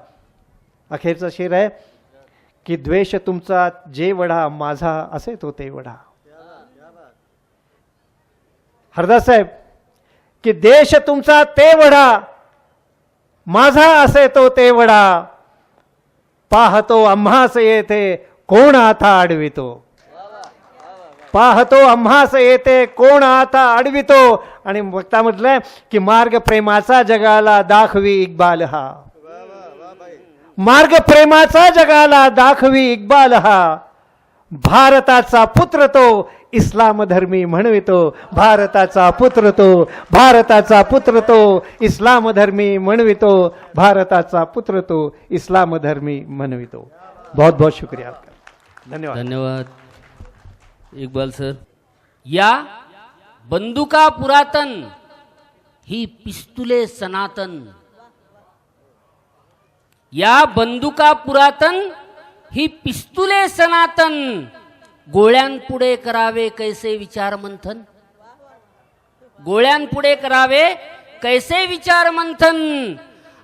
अखेरचा शेर आहे की द्वेष तुमचा जे वढा माझा असे तो ते वढा. हरदास साहेब की देश तुमचा ते वढा माझा असे तो ते वढा. पाहतो आम्हास येथे कोण आता अडवितो. पाहतो आम्हास येते कोण आता अडवितो. आणि वक्ता म्हटलंय की मार्ग प्रेमाचा जगाला दाखवी इक्बाल हा. मार्ग प्रेमाचा जगाला दाखवी इक्बाल हा. भारताचा पुत्र तो इस्लाम धर्मी म्हणवितो. भारताचा पुत्र तो, भारताचा पुत्र तो इस्लाम धर्मी म्हणवितो. भारताचा पुत्र तो इस्लाम धर्मी म्हणवितो. बहुत बहुत शुक्रिया आपका. धन्यवाद. धन्यवाद इक्बाल सर. या बंदुका पुरातन, ही पिस्तुले सनातन. या बंदुका पुरातन, ही पिस्तुले सनातन. गोळ्यांपुढे करावे कैसे विचार मंथन. गोळ्यांपुढे करावे कैसे विचार मंथन.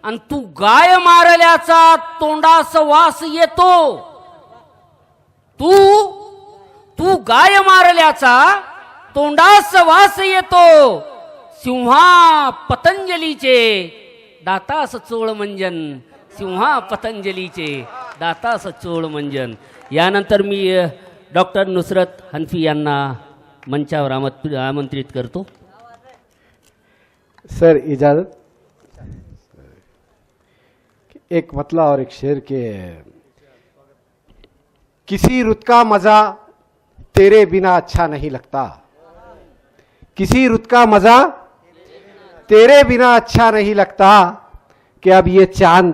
आणि तू गाय मारल्याचा तोंडास वास येतो. तू गाय मारल्याचा तोंडास वास येतो. सिंहा पतंजलीचे दातास चोळ मंजन. सिंहा पतंजलीचे दातास चोळ मंजन. यानंतर मी डॉक्टर नुसरत हनफी यांना मंचावर आमंत्रित करतो. सर इजाजत. एक मतला और एक शेर के. किसी रुत का मजा तेरे बिना अच्छा नहीं लगता. किसी रुत का मजा तेरे बिना अच्छा नहीं लगता. कि अब ये चांद,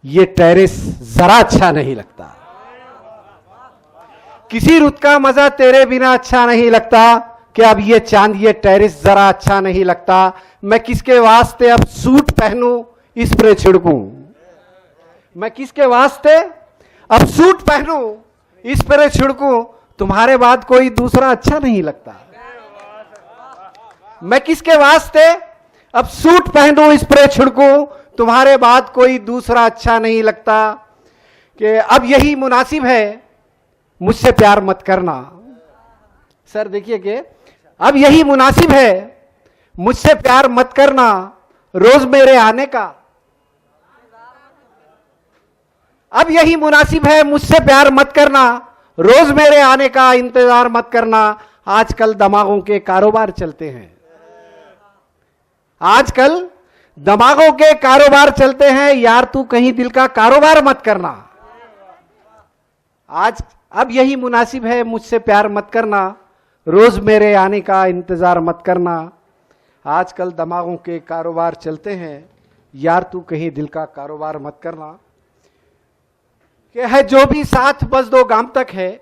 ये टेरेस जरा अच्छा नहीं लगता. किसी रुत का मजा तेरे बिना अच्छा नहीं लगता. कि अब ये चांद, ये टेरेस जरा अच्छा नहीं लगता. मैं किसके वास्ते अब सूट पहनूं इस पर छिड़कूं. मैं किसके वास्ते अब सूट पहनूं इस पर छिड़कूं. तुम्हारे बाद कोई दूसरा अच्छा नहीं लगता. मैं किसके वास्ते अब सूट पहनो स्प्रे छिड़कूं, तुम्हारे बाद कोई दूसरा अच्छा नहीं लगता, कि अब यही मुनासिब है मुझसे प्यार मत करना। सर देखिए कि अब यही मुनासिब है मुझसे प्यार मत करना, रोज मेरे आने का। अब यही मुनासिब है मुझसे प्यार मत करना, रोज मेरे आने का इंतजार मत करना। आजकल दिमागों के कारोबार चलते हैं, आजकल दिमागों के कारोबार चलते हैं, यार तू कहीं दिल का कारोबार मत करना। आज अब यही मुनासिब है मुझसे प्यार मत करना, रोज मेरे आने का इंतजार मत करना। आजकल दिमागों के कारोबार चलते हैं, यार तू कहीं दिल का कारोबार मत करना। कि है जो भी साथ बस दो गाम तक है,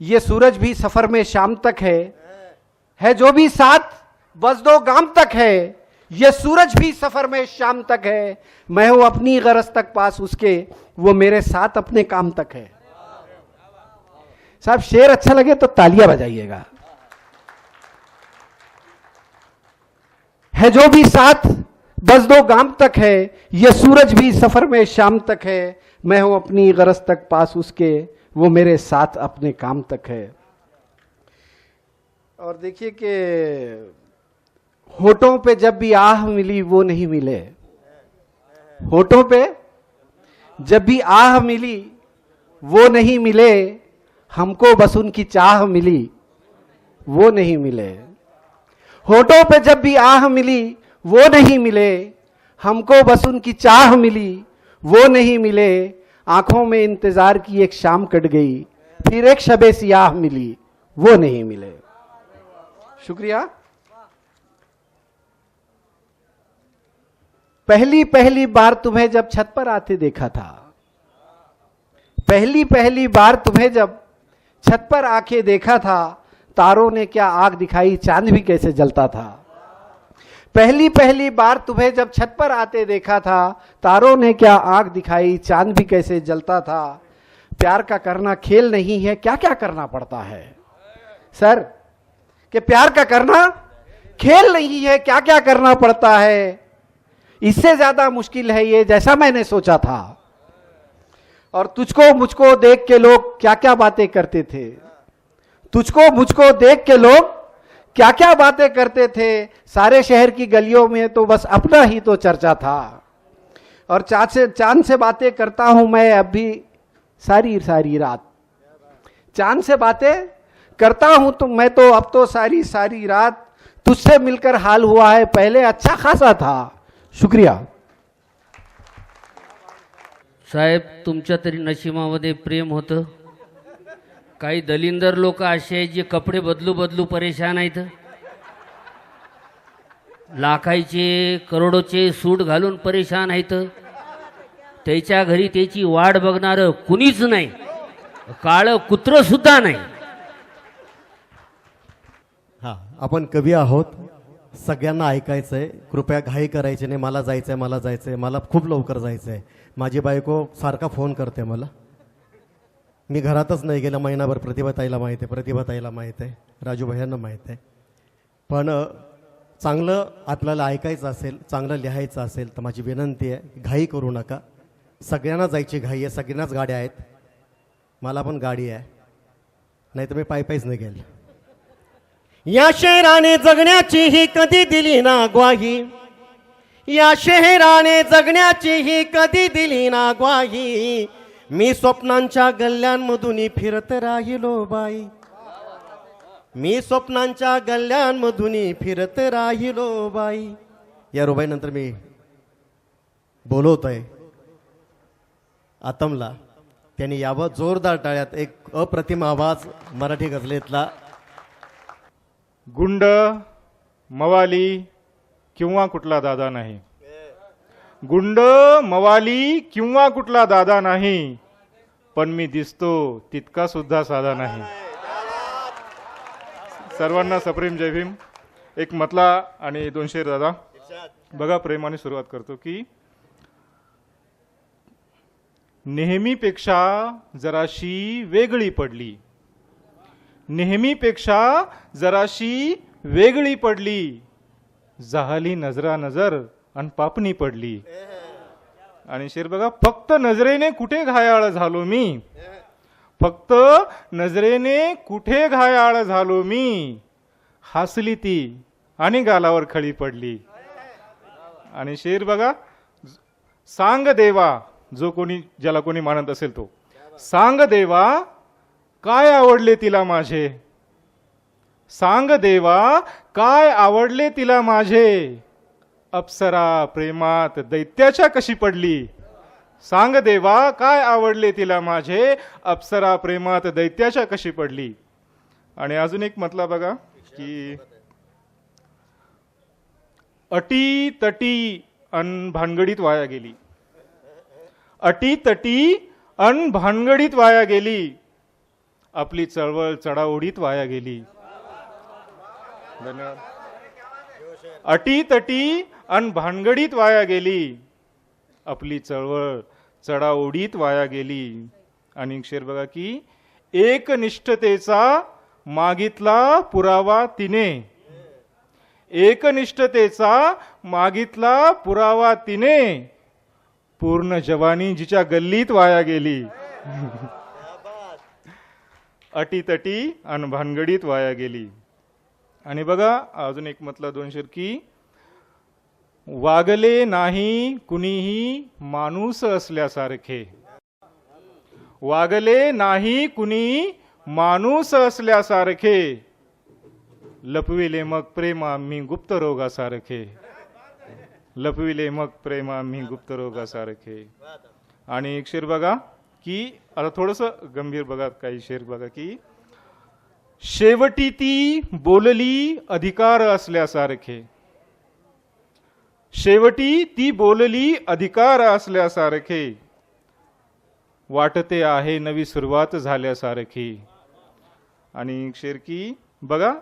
ये सूरज भी सफर में शाम तक है जो भी साथ बस दो गाम तक है, ये सूरज भी सफर में शाम तक है। मैं हूं अपनी गरज तक पास उसके, वो मेरे साथ अपने काम तक है। साहब शेर अच्छा लगे तो तालियां बजाइएगा। है जो भी साथ बस दो गाम तक है, ये सूरज भी सफर में शाम तक है। मैं हूं अपनी गरज तक पास उसके, वो मेरे साथ अपने काम तक है। और देखिए कि होठों पे जब भी आह मिली वो नहीं मिले, होठों पे जब भी आह मिली वो नहीं मिले, हमको बस उनकी चाह मिली वो नहीं मिले। होठों पे जब भी आह मिली वो नहीं मिले, हमको बस उनकी चाह मिली वो नहीं मिले। आंखों में इंतजार की एक शाम कट गई, फिर एक शबे सियाह मिली वो नहीं मिले। शुक्रिया। पहली पहली बार तुम्हें जब छत पर आते देखा था, पहली पहली बार तुम्हें जब छत पर आके देखा था, तारों ने क्या आग दिखाई, चांद भी कैसे जलता था। पहली पहली बार तुम्हें जब छत पर आते देखा था, तारों ने क्या आग दिखाई, चांद भी कैसे जलता था। प्यार का करना खेल नहीं है, क्या क्या करना पड़ता है। सर कि प्यार का करना खेल नहीं है, क्या क्या करना पड़ता है। इससे ज्यादा मुश्किल है ये जैसा मैंने सोचा था। और तुझको मुझको देख के लोग क्या क्या बातें करते थे, तुझको मुझको देख के लोग क्या क्या बातें करते थे। सारे शहर की गलियों में तो बस अपना ही तो चर्चा था। और चांद से बातें करता हूं मैं अब भी सारी सारी रात, चांद से बातें करता हूं तो मैं तो अब तो सारी सारी रात। तुझसे मिलकर हाल हुआ है, पहले अच्छा खासा था। शुक्रिया। साहेब तुमच्या तरी नशिबामध्ये प्रेम होतं. काही दलिंदर लोक असे आहेत जे कपडे बदलू बदलू परेशान आहेत. लाखाचे करोडोचे सूट घालून परेशान आहेत. त्याच्या घरी त्याची वाट बघणारं कुणीच नाही, काळं कुत्रं सुद्धा नाही. हा, आपण कवी आहोत, सगळ्यांना ऐकायचंय. कृपया घाई करायची नाही. मला जायचंय, मला जायचंय, मला खूप लवकर जायचंय. माझी बायको सारखा फोन करते मला. मी घरातच नाही गेला महिनाभर. प्रतिभाताईला माहीत आहे, प्रतिभाताईला माहीत आहे, राजू भैयांना माहीत आहे. पण चांगलं आपल्याला ऐकायचं असेल, चांगलं लिहायचं असेल तर माझी विनंती आहे, घाई करू नका. सगळ्यांना जायची घाई आहे, सगळ्यांनाच गाड्या आहेत, मला पण गाडी आहे, नाही तर मी पायीच नाही गेल. या शहराने जगण्याची ही कधी दिली ना ग्वाही, या शहराने जगण्याची ही कधी दिली ना ग्वाही. मी स्वप्नांच्या गल्ल्यांमधून फिरत राहिलो बाई, मी स्वप्नांच्या गल्ल्यांमधून फिरत राहिलो बाई. या रुबाईनंतर मी बोलवतोय आतमला. त्यांनी यावं जोरदार टाळ्यात एक अप्रतिम आवाज मराठी गझलेतला. गुंड, मवाली किंवा कुठला दादा नाही, गुंड, मवाली किंवा कुठला दादा नाही, पण मी दिसतो तितका सुद्धा साधा नाही. सर्वांना सप्रेम जय भीम. एक मतला आणि 2 शेर दादा. बघा प्रेमाने सुरुवात करतो की नेहमीपेक्षा जराशी वेगळी पडली, नेहमीपेक्षा जराशी वेगळी पडली, जाहली नजरा नजर आणि पापणी पडली. आणि शेर बघा, फक्त नजरेने कुठे घायाळ झालो मी, फक्त नजरेने कुठे घायाळ झालो मी, हसली ती आणि गालावर खळी पडली. आणि शेर बघा, सांग देवा, जो कोणी ज्याला कोणी मानत असेल तो, सांग देवा काय आवडले तिला माझे, सांग देवा काय आवडले तिला माझे, अप्सरा प्रेमात दैत्याच्या कशी पडली, सांग देवा काय आवडले तिला माझे, अप्सरा प्रेमात दैत्याच्या कशी पडली. आणि अजून एक म्हटला बघा की अटी तटी अन भानगडीत वाया गेली, अटी तटी अन भानगडीत वाया गेली, आपली चळवळ चढाओढीत वाया गेली. धन्यवाद. अटी तटी अन भानगडीत वाया गेली, आपली चळवळ चढाओढीत वाया गेली. आणि शेर बघा की एकनिष्ठतेचा मागितला पुरावा तिने, एकनिष्ठतेचा मागितला पुरावा तिने, पूर्ण जवानी जिच्या गल्लीत वाया गेली. अटीतटी आणि भानगडीत वाया गेली. आणि बघा अजून एक म्हटलं दोन शेर की वागले नाही कुणीही माणूस असल्यासारखे, वागले नाही कुणी माणूस असल्यासारखे, लपविले मग प्रेम आम्ही गुप्त रोगासारखे, लपविले मग प्रेम आम्ही गुप्त रोगासारखे. आणि एक शेर बघा की आता थोडस गंभीर बघा, काही शेर बघा की शेवटी ती बोलली अधिकार असल्यासारखे, शेवटी ती बोलली अधिकार असल्यासारखे, वाटते आहे नवी सुरुवात झाल्यासारखी. आणि एक शेर की बघा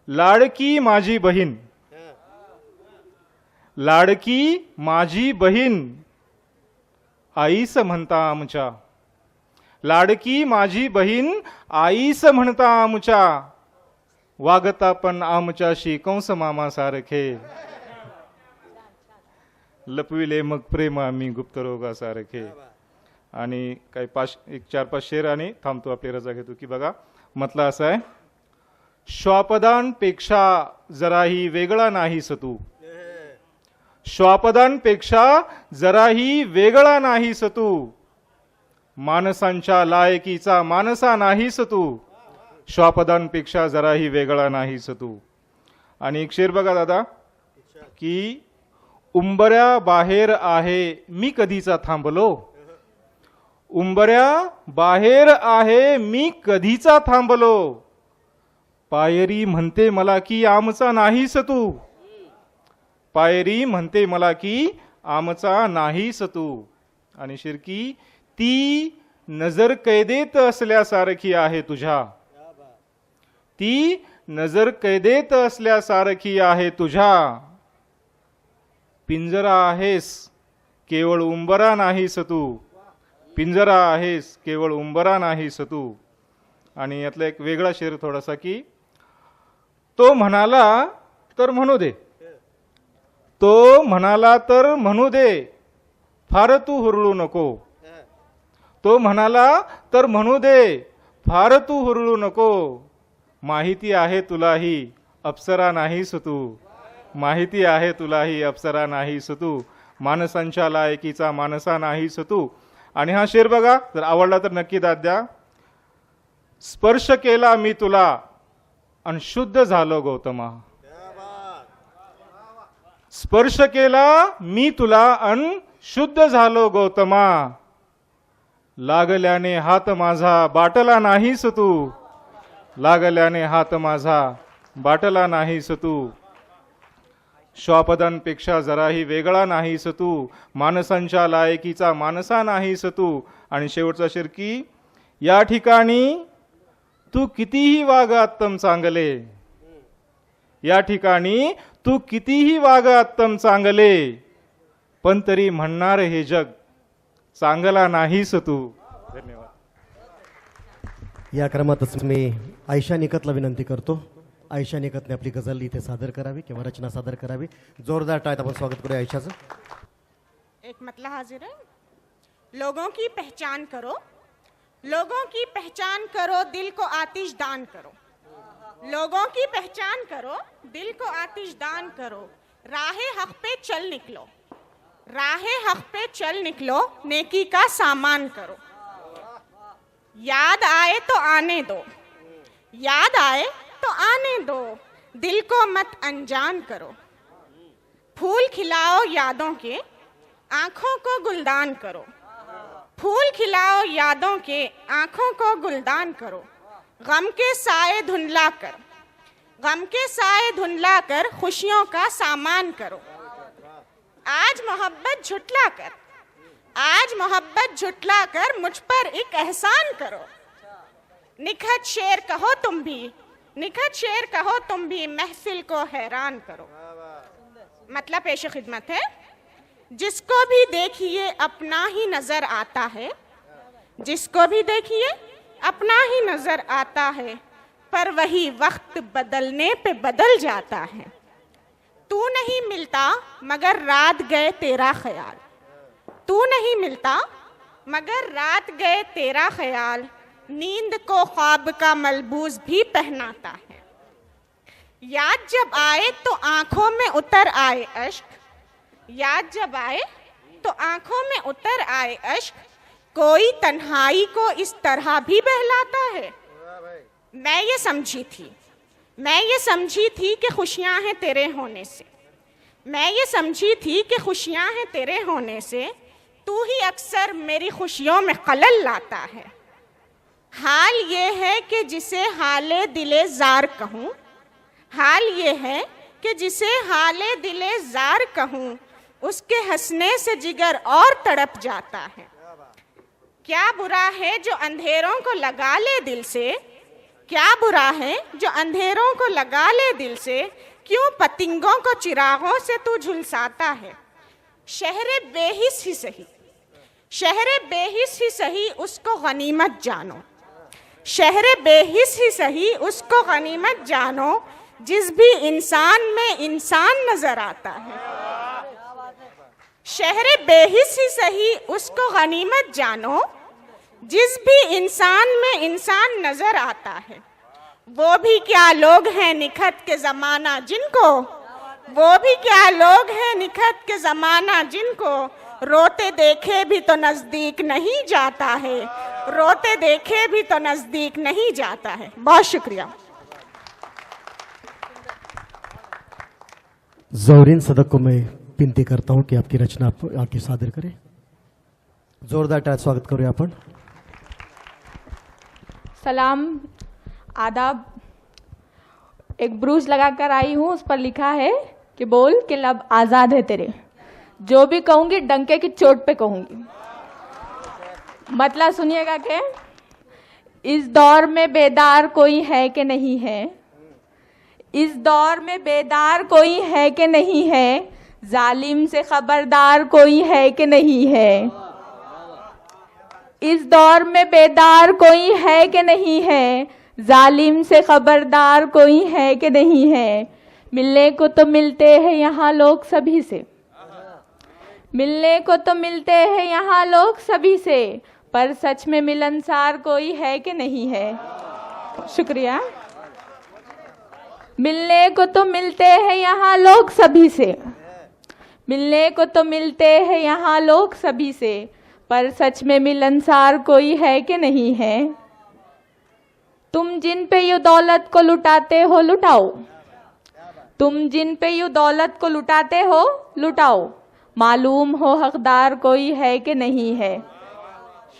लाडकी माझी बहीण, लाडकी माझी बहीण आईस म्हणता आमच्या, लाडकी माझी बहीण आईस म्हणता आमच्या, वागता पण आमच्याशी कंस मामा सारखे, लपविले मग प्रेम आम्ही गुप्त रोगासारखे. आणि काही एक 4-5 शेर आणि थांबतो, आपली रजा घेतो की बघा म्हटलं असं आहे, श्वापदांपेक्षा जराही वेगळा नाहीस तू, श्वापदांपेक्षा जराही वेगळा नाहीस तू, माणसांच्या लायकीचा मानसा नाहीस तू, श्वापदांपेक्षा जराही वेगळा नाहीस तू. आणि एक शेर बघा दादा की उंबऱ्या बाहेर आहे मी कधीचा थांबलो, उंबऱ्या बाहेर आहे मी कधीचा थांबलो, पायरी म्हणते मला की आमचा नाहीस तू, पायरी म्हणते मला की आमचा नाहीस तू. आणि शिरकी ती नजर कैदेत असल्यासारखी आहे तुझ्या, ती नजर कैदेत असल्यासारखी आहे तुझ्या, पिंजरा आहेस केवळ उंबरा नाहीस तू, पिंजरा आहेस केवळ उंबरा नाहीस तू. आणि यातला एक वेगळा शेर थोडासा की तो म्हणाला तर म्हणू दे, तो म्हणाला तर म्हणू दे, फार तू हुरळू नको, तो म्हणाला तर म्हणू दे, फार तू हुरळू नको, माहिती आहे तुलाही अप्सरा नाहीस तू, माहिती आहे तुलाही अप्सरा नाहीस तू, माणसांच्या लायकीचा मानसा नाहीस तू. आणि हा शेर बघा जर आवडला तर नक्की दाद द्या. स्पर्श केला मी तुला आणि शुद्ध झालो गौतमा, स्पर्श केला मी तुला आणि शुद्ध झालो गौतमा, लागल्याने हात माझा बाटला नाहीस तू, लागल्याने हात माझा बाटला नाहीस तू, श्वापदांपेक्षा जराही वेगळा नाहीस तू, माणसांच्या लायकीचा मानसा नाहीस तू. आणि शेवटचा शेर की या ठिकाणी तू कितीही वाग अत्तम चांगले, या ठिकाणी तू कितीही वाग अत्तम चांगले, पण तरी म्हणणार हे जग चांगला नाहीस तू. धन्यवाद. या क्रमातच मी आयशा निकतला विनंती करतो. आयशा निकतने आपली गझल इथे सादर करावी किंवा रचना सादर करावी. जोरदार टाळ्यात आपण स्वागत करूया आयशाचं. एक मतला हाजिर है. लोगों की पहचान करो, लोगों की पहचान करो, दिल को आतिश दान करो. लोगों की पहचान करो, दिल को आतिश दान करो. राहे हक पे चल निकलो, राहे हक पे चल निकलो, नेकी का सामान करो. याद आए तो आने दो, याद आए तो आने दो, दिल को मत अनजान करो. फूल खिलाओ यादों के, आंखों को गुलदान करो. फूल खिलाओ यादों के, आंखों को गुलदान करो. गम के साए धुंधला कर, गम के साए धुंधला कर, खुशियों का सामान करो. आज मोहब्बत झुटला कर, आज मोहब्बत झुटला कर, मुझ पर एक एहसान करो. निखत शेर कहो तुम भी, निखत शेर कहो तुम भी, महफिल को हैरान करो. मतलब पेश खिदमत है. जिसको भी देखिए अपना ही नजर आता है, जिसको भी देखिए अपना ही नजर आता है, पर वही वक्त बदलने पे बदल जाता है. तू नहीं मिलता मगर रात गए तेरा ख्याल, तू नहीं मिलता मगर रात गए तेरा ख्याल, नींद को ख्वाब का मलबूस भी पहनाता है. याद जब आए तो आंखों में उतर आए अश्क, याद जब आए तो आंखों में उतर आए अश्क, कोई तन्हाई को इस तरह भी बहलाता है. मैं ये समझी थी, मैं ये समझी थी कि खुशियां हैं तेरे होने से, मैं ये समझी थी कि खुशियां हैं तेरे होने से, तू ही अक्सर मेरी खुशियों में खलल लाता है. हाल ये है कि जिसे हाले दिले जार कहूँ, हाल ये है कि जिसे हाले दिले जार कहूँ, उसके हंसने से जिगर और तड़प जाता है. क्या बुरा है जो अंधेरों को लगा ले दिल से, क्या बुरा है जो अंधेरों को लगा ले दिल से, क्यों पतंगों को चिरागों से तू झुलसाता है. शहरे बेहिस ही सही, शहरे बेहिस ही सही, उसको गनीमत जानो. शहरे बेहिस ही सही, उसको गनीमत जानो, जिस भी इंसान में इंसान नजर आता है. शहरे बेहिस ही सही, उसको गनीमत जानो, जिस भी इंसान में इंसान नजर आता है. वो भी क्या लोग हैं निखत के जमाना जिनको, वो भी क्या लोग हैं निखत के जमाना जिनको, रोते देखे भी तो नजदीक नहीं जाता है, रोते देखे भी तो नजदीक नहीं जाता है. बहुत शुक्रिया. जौरीन सदक को मैं विनती करता हूं कि आपकी रचना आप आके सादर करें. जोरदार टाळ्यात स्वागत करूया आपण. सलाम, आदाब. एक ब्रूज लगाकर आई हूँ, उस पर लिखा है कि बोल के लब आज़ाद है तेरे, जो भी कहूँगी डंके की चोट पे कहूँगी. मतलब सुनिएगा कि इस दौर में बेदार कोई है कि नहीं है, इस दौर में बेदार कोई है कि नहीं है, जालिम से खबरदार कोई है कि नहीं है. इस दौर में बेदार कोई है कि नहीं है, जालिम से खबरदार कोई है कि नहीं है. मिलने को तो मिलते हैं यहाँ लोग सभी से, मिलने को तो मिलते हैं यहाँ लोग सभी से, पर सच में मिलनसार कोई है कि नहीं है. शुक्रिया. मिलने को तो मिलते हैं यहाँ लोग सभी से, मिलने को तो मिलते हैं यहाँ लोग सभी से, पर सच में मिलनसार कोई है कि नहीं है. तुम जिन पे यू दौलत को लुटाते हो लुटाओ, तुम जिन पे यू दौलत को लुटाते हो लुटाओ, मालूम हो हकदार कोई है कि नहीं है.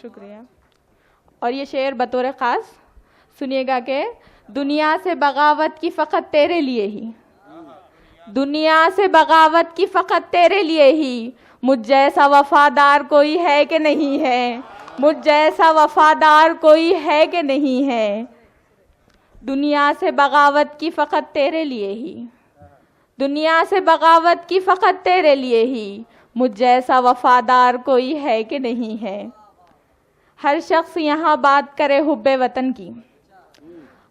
शुक्रिया. और ये शेर बतौर ख़ास सुनिएगा कि दुनिया से बगावत की फ़कत तेरे लिए ही, दुनिया से बगावत की फ़कत तेरे लिए ही, मुझ जैसा वफादार कोई है कि नहीं है, मुझ जैसा वफादार कोई है कि नहीं है. दुनिया से बगावत की फ़कत तेरे लिए ही, दुनिया से बगावत की फ़कत तेरे लिए ही, मुझ जैसा वफादार कोई है कि नहीं है. हर शख्स यहाँ बात करे हुब्बे वतन की,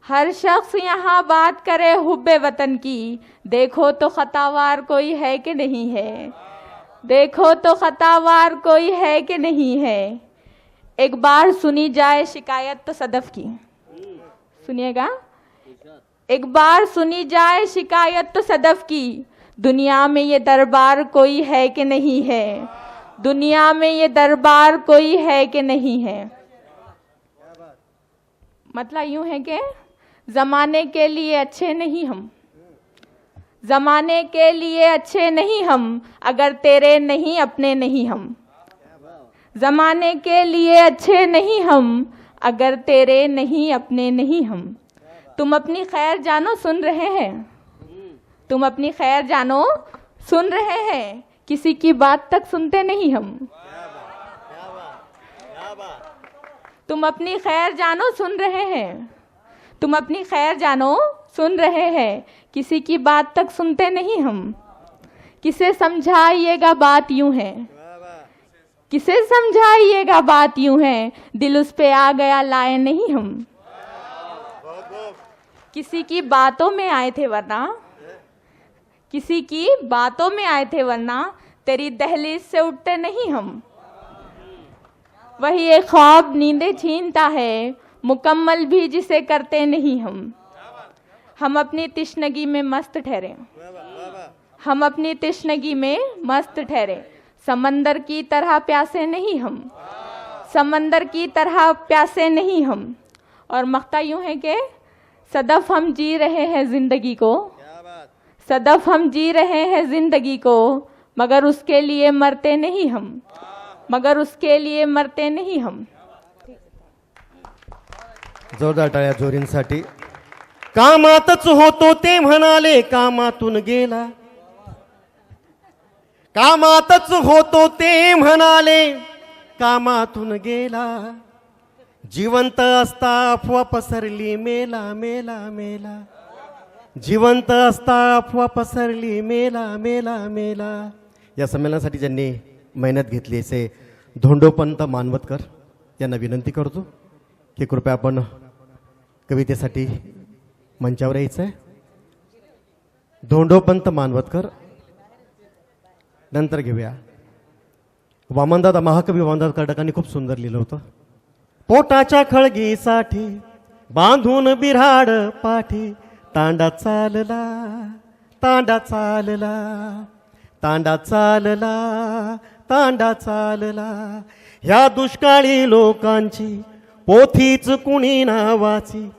हर शख्स यहाँ बात करे हुब्बे वतन की, देखो तो खतावार कोई है कि नहीं है, देखो तो खतावार कोई है कि नहीं है। एक बार सुनी जाए शिकायत तो सदफ की, सुनिएगा, एक बार सुनी जाए शिकायत तो सदफ की, दुनिया में ये दरबार कोई है कि नहीं है, दुनिया में ये दरबार कोई है कि नहीं है। मतलब यूं है कि जमाने के लिए अच्छे नहीं हम, जमाने के लिए अच्छे नहीं हम, अगर तेरे नहीं अपने नहीं हम, जमाने के लिए अच्छे नहीं हम, अगर तेरे नहीं अपने नहीं हम। तुम अपनी खैर जानो सुन रहे हैं, तुम अपनी खैर जानो सुन रहे हैं, किसी की बात तक सुनते नहीं हम। तुम अपनी खैर जानो सुन रहे हैं, तुम अपनी खैर जानो सुन रहे हैं, किसी की बात तक सुनते नहीं हम। किसे समझाइएगा बात यूं है, किसे समझाइएगा बात यूं है, दिल उस पे आ गया लाए नहीं हम। किसी की बातों में आए थे वरना, किसी की बातों में आए थे वरना, तेरी दहलीज से उठते नहीं हम। वही एक ख्वाब नींदें छीनता है, मुकम्मल भी जिसे करते नहीं हम। हम अपनी तिश्नगी में मस्त ठहरे, हम अपनी तिश्नगी में मस्त ठहरे, समंदर की तरह प्यासे नहीं हम, समंदर की तरह प्यासे नहीं हम। और मख्ता यूं है कि सदफ हम जी रहे हैं जिंदगी को, सदफ हम जी रहे हैं जिंदगी को, मगर उसके लिए मरते नहीं हम, मगर उसके लिए मरते नहीं हम। जोरदार टाळ्या जोरींसाठी. कामातच होतो ते म्हणाले कामातून गेला, कामातच होतो ते म्हणाले कामातून गेला, जिवंत असता अफवा पसरली मेला मेला मेला, जिवंत असता अफवा पसरली मेला मेला मेला. या संमेलनासाठी ज्यांनी मेहनत घेतली असे धोंडोपंत मानवतकर यांना विनंती करतो की कृपया आपण कवितेसाठी मंचावर यायचं आहे. धोंडोपंत मानवतकर, नंतर घेऊया वामनदादा, महाकवी वामनदादा कर्डकांनी खूप सुंदर लिहिलं होतं. पोटाच्या खळगीसाठी बांधून बिराड पाठी, तांडा चालला तांडा चालला, तांडा चालला तांडा चालला, ह्या दुष्काळी लोकांची पोथीच कुणी नावाची,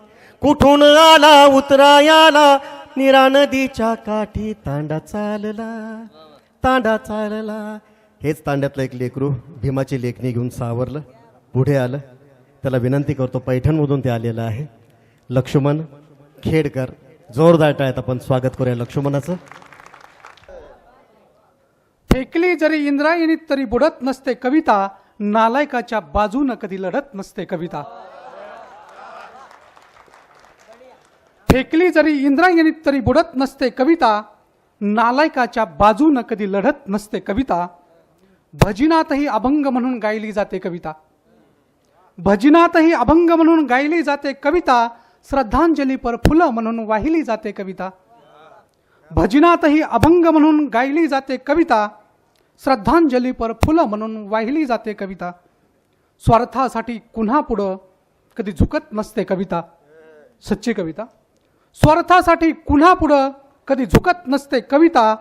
कुठून आला उतरायाला निरा नदीच्या काठी, तांडा चालला तांडा चालला. हेच तांड्यातलं एक लेकरू भीमाची लेखणी घेऊन सावरलं, पुढे आलं. त्याला विनंती करतो, पैठणमधून ते आलेलं आहे, लक्ष्मण खेडकर. जोरदार टाळ्यात आपण स्वागत करूया लक्ष्मणाचं. फेकली जरी इंद्रायणी तरी बुडत नसते कविता, नालायकाच्या बाजून कधी लढत नसते कविता. फेकली जरी इंद्रायणी तरी बुडत नसते कविता, नालायकाच्या बाजून कधी लढत नसते कविता. भजनातही अभंग म्हणून गायली जाते कविता, भजनातही अभंग म्हणून गायली जाते कविता, श्रद्धांजली पर फुलं म्हणून वाहिली जाते कविता. भजनातही अभंग म्हणून गायली जाते कविता, श्रद्धांजली पर फुलं म्हणून वाहिली जाते कविता. स्वार्थासाठी कुन्हा पुढं कधी झुकत नसते कविता, सच्ची कविता. स्वार्थासाठी कुन्हा पुढं कधी झुकत नसते कविता,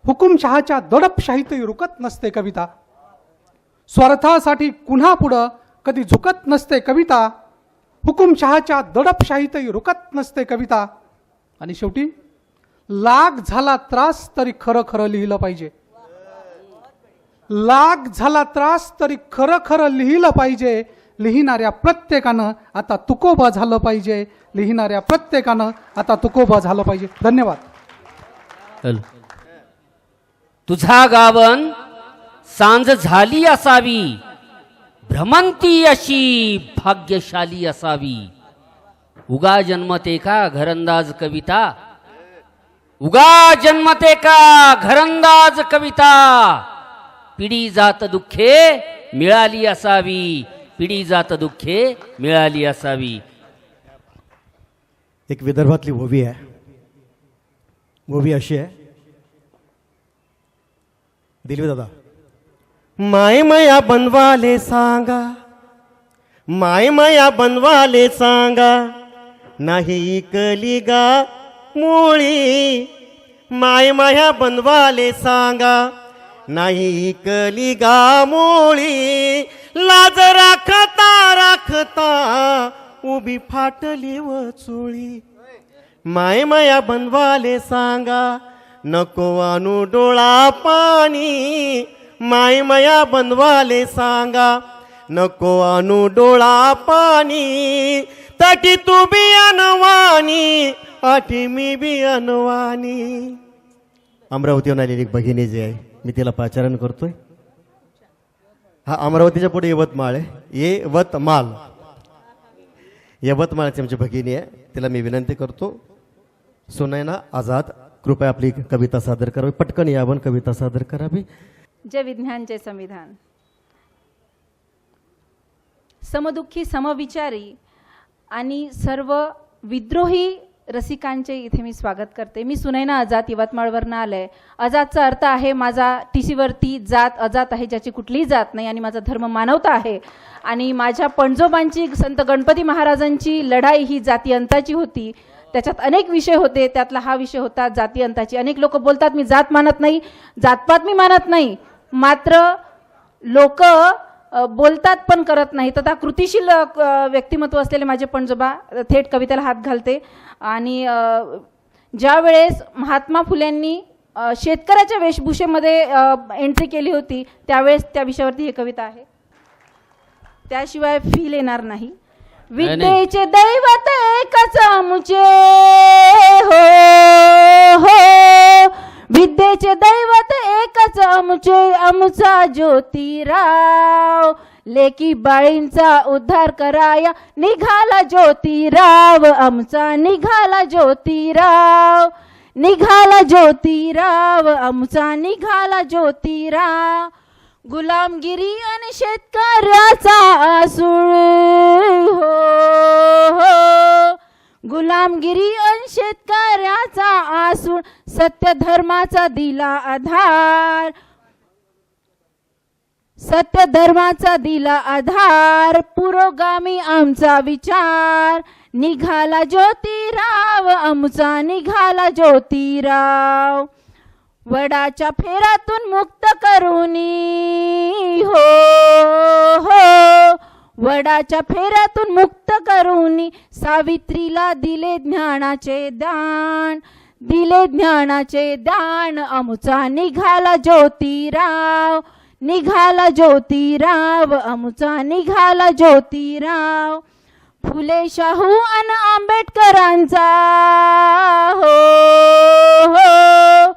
हुकुमशहाच्या दडपशाहीतही रुकत नसते कविता. स्वार्थासाठी कुन्हा पुढं कधी झुकत नसते कविता, हुकुमशहाच्या दडपशाहीतही रुकत नसते कविता. आणि शेवटी लाग झाला त्रास तरी खरं खरं लिहिलं पाहिजे, लाग झाला त्रास तरी खरं खरं लिहिलं पाहिजे. लिहिणाऱ्या प्रत्येकानं आता तुकोबा झालं पाहिजे, लिहिणाऱ्या प्रत्येकानं आता तुकोबा झालं पाहिजे. धन्यवाद. तुझा गावन सांज झाली असावी, भ्रमंती अशी भाग्यशाली असावी. उगा जन्मते का घरंदाज कविता, उगा जन्मते का घरंदाज कविता. पिढी जात दुःखे मिळाली असावी, पिढी जात दुःखे मिळाली असावी. एक विदर्भातली ओवी आहे. ओवी अशी आहे, दिलवी दादा. माय मया बनवाले सांगा, माय मया बनवाले सांगा, नाही इकली गा मुळी. माय माया बनवाले सांगा, नाही इकली गा मुळी. लाज राखता राखता उभी फाटली व चुळी. माय माया बनवाले सांगा, नको आणू डोळा पाणी. माय माया बनवाले सांगा, नको आणू डोळा पाणी. तटी तू बी अनवानी, आठी मी बी अनवानी. अमरावतीहून आलेली एक भगिनी जी आहे, मी तिला पाचारण करतोय. हा अमरावतीच्या पुढे यवतमाळ आहे, यवतमाळ. यवतमाळची आमची भगिनी आहे, तिला मी विनंती करतो. सुनैना आझाद, कृपया आपली कविता सादर करावी. पटकन यावं, कविता सादर करावी. जय विज्ञान जय संविधान. समदुःखी समविचारी आणि सर्व विद्रोही रसिकांचे इथे मी स्वागत करते. मी सुनैना आझाद, यवतमाळवरनं आले. आझादचा अर्थ आहे माझा टीसीवरती जात अजात आहे, ज्याची कुठलीही जात नाही, आणि माझा धर्म मानवता आहे. आणि माझ्या पणजोबांची, संत गणपती महाराजांची लढाई ही जाती अंताची होती. त्याच्यात अनेक विषय होते, त्यातला हा विषय होता जाती अंताची. अनेक लोक बोलतात मी जात मानत नाही, जातपात मी मानत नाही, मात्र लोक बोलतात पण करत नाही. तर त्या कृतिशील व्यक्तिमत्व असलेले माझे पणजोबा, थेट कवितेला हात घालते. आणि ज्या वेळेस महात्मा फुलेंनी शेतकऱ्याच्या वेशभूषेमध्ये एंट्री केली होती, त्यावेळेस त्या विषयावरती ही कविता आहे. त्याशिवाय फील येणार नाही. विद्येचे दैवत एकच आमुचे हो हो, विद्येचे दैवत एकच आमुचे, आमुचा ज्योतिराव. लेकी बाळींचा उद्धार कराया निघाला ज्योतिराव, आमचा निघाला ज्योतिराव. निघाला ज्योतिराव, आमचा निघाला ज्योतिराव. गुलामगिरी आणि शेतकऱ्याचा आसूळ हो हो, गुलामगिरी आणि शेतकऱ्याचा आसूळ. सत्य धर्माचा दिला आधार, सत्य धर्माचा दिला आधार. पुरोगामी आमचा विचार. निघाला ज्योतिराव, आमचा निघाला ज्योतिराव. वडाच्या फेरातून मुक्त करूनी हो हो, वडाच्या फेरातून मुक्त करूनी. सावित्रीला दिले ज्ञानाचे दान, दिले ज्ञानाचे दान. आमचा निघाला ज्योतिराव, निघाला ज्योतिराव. आमचा निघाला ज्योतिराव. फुले शाहू आणि आंबेडकरांचा हो हो,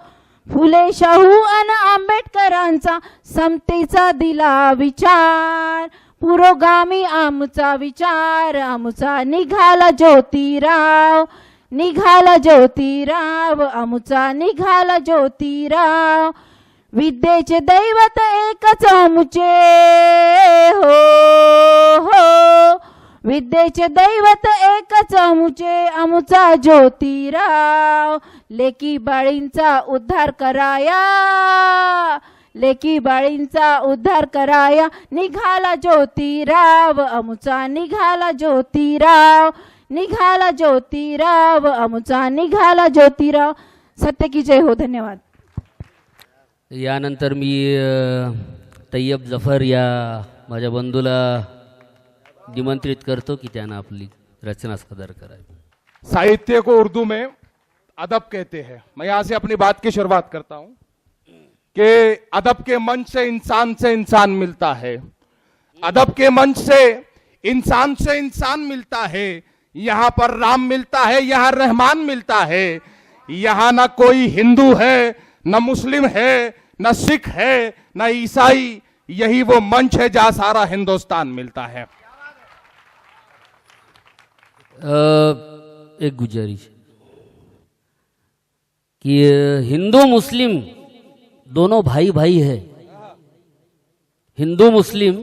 फुले शाहू आणि आंबेडकरांचा समतेचा दिला विचार. पुरोगामी आमचा विचार. आमचा निघाला ज्योतिराव, निघाला ज्योतिराव. आमचा निघाला ज्योतिराव. विद्येचे दैवत एकच आमुचे हो हो, विद्येचे दैवत एकच आमुचे, आमुचा ज्योतिराव. लेकी बाळींचा उद्धार कराया, लेकी बाळींचा उद्धार कराया. निघाला ज्योतिराव, आमुचा निघाला ज्योतिराव. निघाला ज्योतिराव, आमुचा निघाला ज्योतिराव. सत्य की जय हो. धन्यवाद. यानंतर मी तय्यब जफर या माझ्या बंधूला निमंत्रित करतो की त्यानं आपली रचना सादर करावी. साहित्य को उर्दू में अदब कहते हैं. मैं यहां से अपनी बात की शुरुआत करता हूं कि अदब के मंच से इंसान मिलता है. अदब के मंच से इंसान मिलता है. यहां पर राम मिलता है, यहां रहमान मिलता है. यहां ना कोई हिंदू है, न मुस्लिम है, न सिख है, न ईसाई. यही वो मंच है जहां सारा हिंदुस्तान मिलता है. एक गुजारिश कि हिंदू मुस्लिम दोनों भाई भाई है. हिंदू मुस्लिम,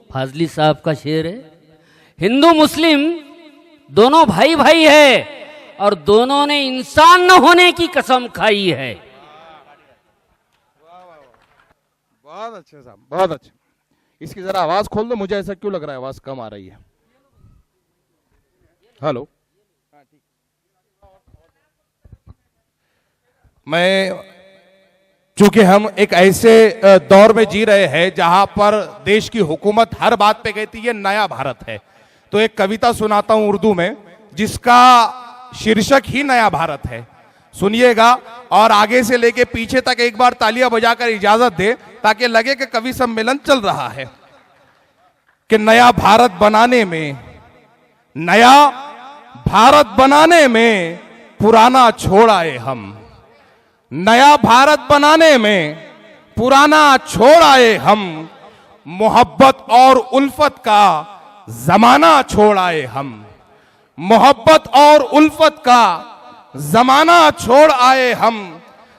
फाजली साहब का शेर है, हिंदू मुस्लिम दोनों भाई भाई है. और दोनों ने इंसान न होने की कसम खाई है। बहुत अच्छे साहब, बहुत अच्छे। इसकी जरा आवाज खोल दो, मुझे ऐसा क्यों लग रहा है आवाज कम आ रही है। हेलो, मैं चूंकि हम एक ऐसे दौर में जी रहे हैं जहां पर देश की हुकूमत हर बात पे कहती है नया भारत है, तो एक कविता सुनाता हूं उर्दू में जिसका शीर्षक ही नया भारत है। सुनिएगा और आगे से लेके पीछे तक एक बार तालियां बजाकर इजाजत दे ताकि लगे कि कवि सम्मेलन चल रहा है। कि नया भारत बनाने में, नया भारत बनाने में पुराना छोड़ आए हम। नया भारत बनाने में पुराना छोड़ आए हम। मोहब्बत और उल्फत का जमाना छोड़ आए हम। मोहब्बत और उल्फत का जमाना छोड़ आए हम।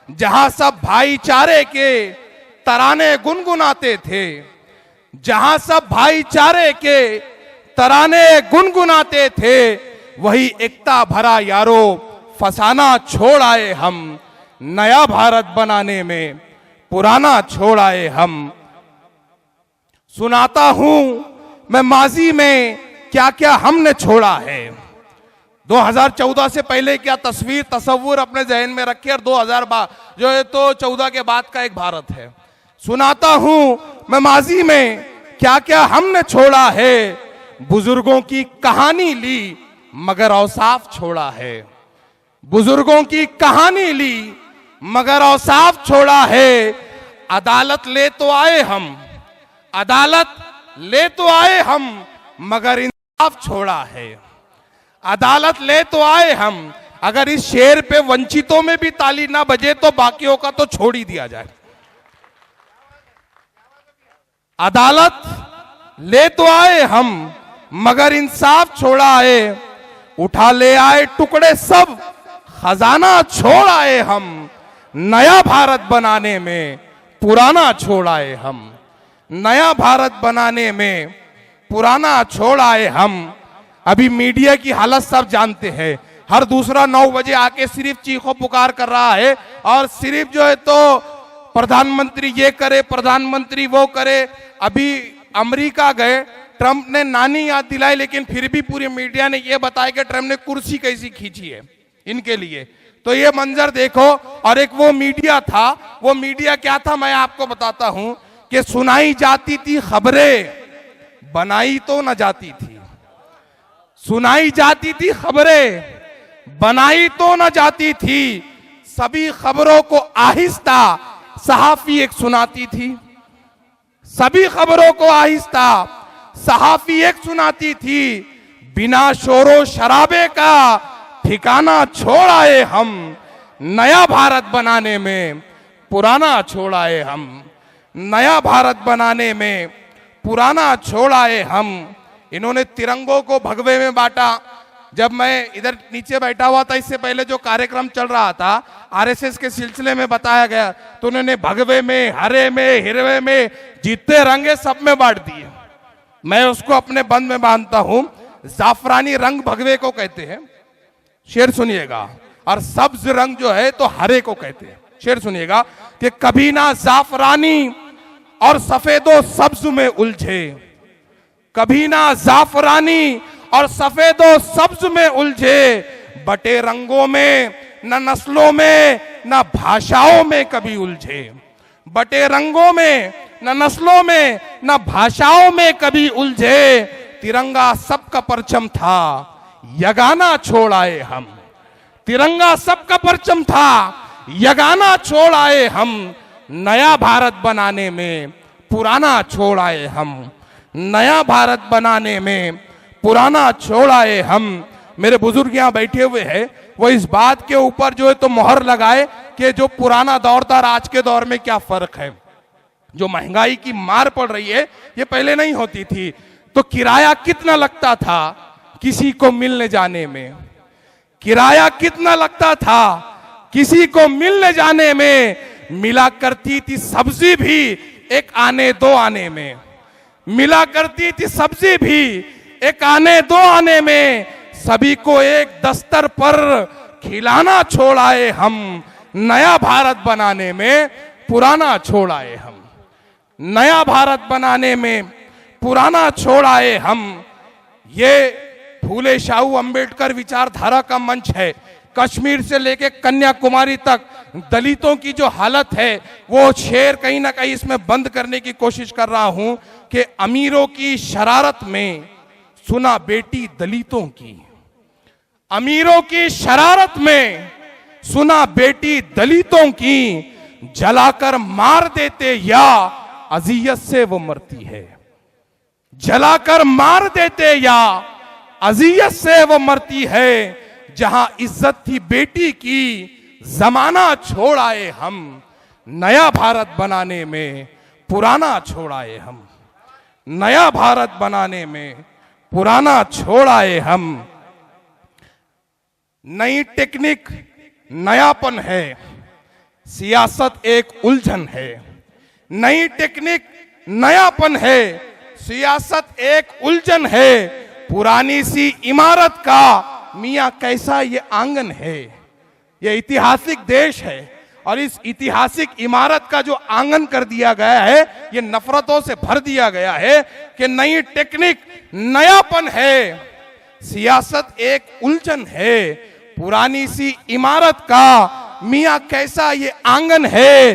जहां सब भाईचारे के तराने गुनगुनाते थे, जहां सब भाईचारे के तराने गुनगुनाते थे, वही एकता भरा यारो फसाना छोड़ आए हम। नया भारत बनाने में पुराना छोड़ आए हम। सुनाता हूं मैं माजी में क्या क्या हमने छोड़ा है। 2014 से पहले क्या तस्वीर तस्वुर अपने जहन में रखे और 2000 जो है तो 14 के बाद का एक भारत है। सुनाता हूं मैं माजी में क्या क्या हमने छोड़ा है। बुजुर्गों की कहानी ली मगर औसाफ छोड़ा है। बुजुर्गों की कहानी ली मगर औसाफ छोड़ा है। अदालत ले तो आए हम, अदालत ले तो आए हम, मगर इंसाफ छोड़ा है। अदालत ले तो आए हम, अगर इस शेर पे वंचितों में भी ताली ना बजे तो बाकियों का तो छोड़ ही दिया जाए। अदालत ले तो आए हम, मगर इंसाफ छोड़ा है। उठा ले आए टुकड़े सब, खजाना छोड़ आए हम। नया भारत बनाने में पुराना छोड़ आए हम। नया भारत बनाने में पुराना छोड़ आए हम। अभी मीडिया की हालत सब जानते हैं। हर दूसरा 9 बजे आके सिर्फ चीखों पुकार कर रहा है और सिर्फ जो है तो प्रधानमंत्री ये करे, प्रधानमंत्री वो करे। अभी अमेरिका गए, ट्रंप ने नानी याद दिलाई, लेकिन फिर भी पूरी मीडिया ने ये बताया कि ट्रंप ने कुर्सी कैसी खींची है इनके लिए। तो ये मंजर देखो। और एक वो मीडिया था, वो मीडिया क्या था मैं आपको बताता हूं कि सुनाई जाती थी खबरें, बनाई तो न जाती थी। सुनाई जाती थी खबरें, बनाई तो न जाती थी। सभी खबरों को आहिस्ता सहाफी एक सुनाती थी। सभी खबरों को आहिस्ता सहाफी एक सुनाती थी। बिना शोरो शराबे का ठिकाना छोड़ आए हम। नया भारत बनाने में पुराना छोड़ आए हम। नया भारत बनाने में पुराना छोड़ आए हम। इन्होंने तिरंगों को भगवे में बांटा। जब मैं इधर नीचे बैठा हुआ था, इससे पहले जो कार्यक्रम चल रहा था आरएसएस के सिलसिले में बताया गया, तो उन्होंने भगवे में, हरे में, हिरवे में, जितने रंगे सब में बांट दिए। मैं उसको अपने बंद में बांधता हूं। जाफरानी रंग भगवे को कहते हैं, शेर सुनिएगा। और सब्ज रंग जो है तो हरे को कहते हैं। शेर सुनिएगा कि कभी ना जाफरानी और सफेदो सब्ज में उलझे, कभी ना जाफरानी और सफेदो सब्ज में उलझे। बटे रंगों में, न नस्लों में, न भाषाओं में कभी उलझे। बटे रंगों में, न नस्लों में, न भाषाओं में कभी उलझे। तिरंगा सबका परचम था, यगाना छोड़ आए हम। तिरंगा सबका परचम था, यगाना छोड़ आए हम। नया भारत बनाने में पुराना छोड़ आए हम। नया भारत बनाने में पुराना छोड़ आए हम। मेरे बुजुर्ग यहाँ बैठे हुए हैं, वो इस बात के ऊपर जो है तो मोहर लगाए कि जो पुराना दौर था और आज के दौर में क्या फर्क है। जो महंगाई की मार पड़ रही है ये पहले नहीं होती थी। तो किराया कितना लगता था किसी को मिलने जाने में, किराया कितना लगता था किसी को मिलने जाने में। मिला करती थी सब्जी भी एक आने दो आने में, मिला करती थी सब्जी भी एक आने दो आने में। सभी को एक दस्तर पर खिलाना छोड़ आए हम, नया भारत बनाने में पुराना छोड़ आए हम, नया भारत बनाने में पुराना छोड़ आए हम। ये फूले शाहू अंबेडकर विचारधारा का मंच है। कश्मीर से लेके कन्याकुमारी तक दलितों की जो हालत है वो शेर कहीं ना कहीं इसमें बंद करने की कोशिश कर रहा हूं कि अमीरों की शरारत में सुना बेटी दलितों की, अमीरों की शरारत में सुना बेटी दलितों की, जलाकर मार देते या अजियत से वो मरती है, जलाकर मार देते या अजियत से वो मरती है। जहां इज्जत थी बेटी की जमाना छोड़ आए हम, नया भारत बनाने में पुराना छोड़ आए हम, नया भारत बनाने में पुराना छोड़ आए हम। नई टेक्निक नयापन है, सियासत एक उलझन है। नई टेक्निक नयापन है, सियासत एक उलझन है। पुरानी सी इमारत का मियां कैसा ये आंगन है। ये ऐतिहासिक देश है और इस ऐतिहासिक इमारत का जो आंगन कर दिया गया है ये नफरतों से भर दिया गया है कि नई टेक्निक नयापन है, सियासत एक उलझन है। पुरानी सी इमारत का मियां कैसा ये आंगन है।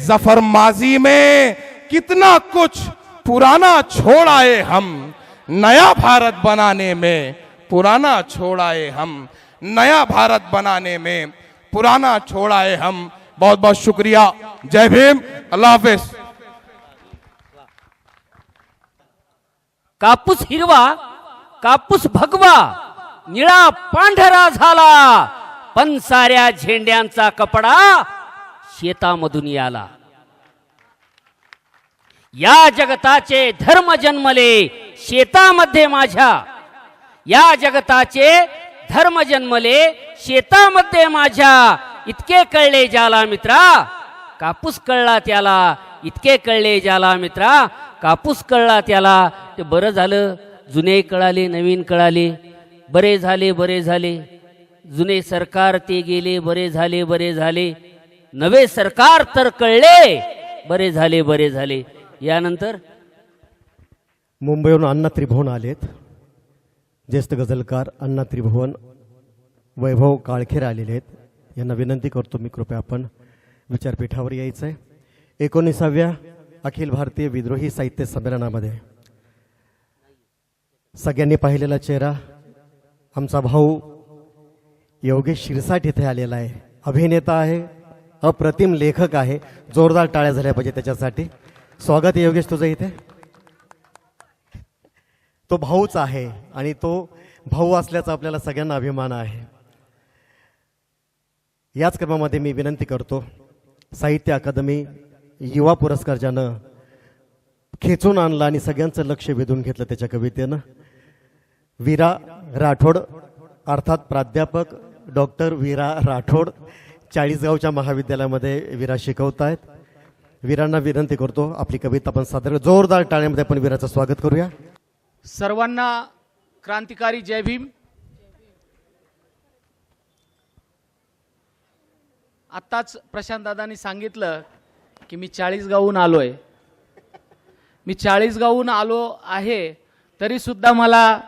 जफर माजी में कितना कुछ पुराना छोड़ आए हम, नया भारत बनाने में पुराना छोड़ आए हम, नया भारत बनाने में पुराना छोड़ आए हम। बहुत बहुत शुक्रिया। जय भीम, अल्लाह हाफिज। कापूस हिरवा, कापूस भगवा, निळा पांढरा झाला, पण साऱ्या झेंड्यांचा कपडा शेतामधून आला। या जगताचे धर्म जन्मले शेतामध्ये माझ्या, या जगताचे धर्म जन्मले शेतामध्ये माझ्या। इतके कळले ज्याला मित्रा, कापूस कळला त्याला, इतके कळले ज्याला मित्रा, कापूस कळला त्याला। ते बरं झालं, जुने कळाले, नवीन कळाले, बरे झाले, बरे झाले। जुने सरकार ते गेले, बरे झाले, बरे झाले। नवे सरकार तर कळले, बरे झाले, बरे झाले। यानंतर मुंबईहून अण्णा त्रिभुवन आलेत, ज्येष्ठ गझलकार अण्णा त्रिभुवन वैभव काळखेर आलेले आहेत। यांना विनंती करतो मी कृपया आपण विचारपीठावर यायचं आहे। 19व्या अखिल भारतीय विद्रोही साहित्य संमेलनामध्ये सगळ्यांनी पाहिलेला चेहरा आमचा भाऊ योगेश शिरसाट इथे आलेला आहे। अभिनेता आहे, अप्रतिम लेखक आहे। जोरदार टाळ्या झाल्या पाहिजे त्याच्यासाठी। स्वागत आहे योगेश तुझं इथे। तो भाऊच आहे आणि तो भाऊ असल्याचा आपल्याला सगळ्यांना अभिमान आहे। याच क्रमामध्ये मी विनंती करतो, साहित्य अकादमी युवा पुरस्कार ज्यानं खेचून आणला आणि सगळ्यांचं लक्ष वेधून घेतलं त्याच्या कवितेनं, वीरा राठोड अर्थात प्राध्यापक डॉक्टर वीरा राठोड चाळीसगावच्या महाविद्यालयामध्ये वीरा शिकवत आहेत। वीरांना विनंती करतो आपली कविता आपण सादर, जोरदार टाळ्यांमध्ये आपण वीराचं स्वागत करूया। सर्वांना क्रांतिकारी जय भीम। आत्ताच प्रशांत दादांनी सांगितलं की मी 40 गावून आलोय। मी 40 गावून आलो आहे तरी सुद्धा मला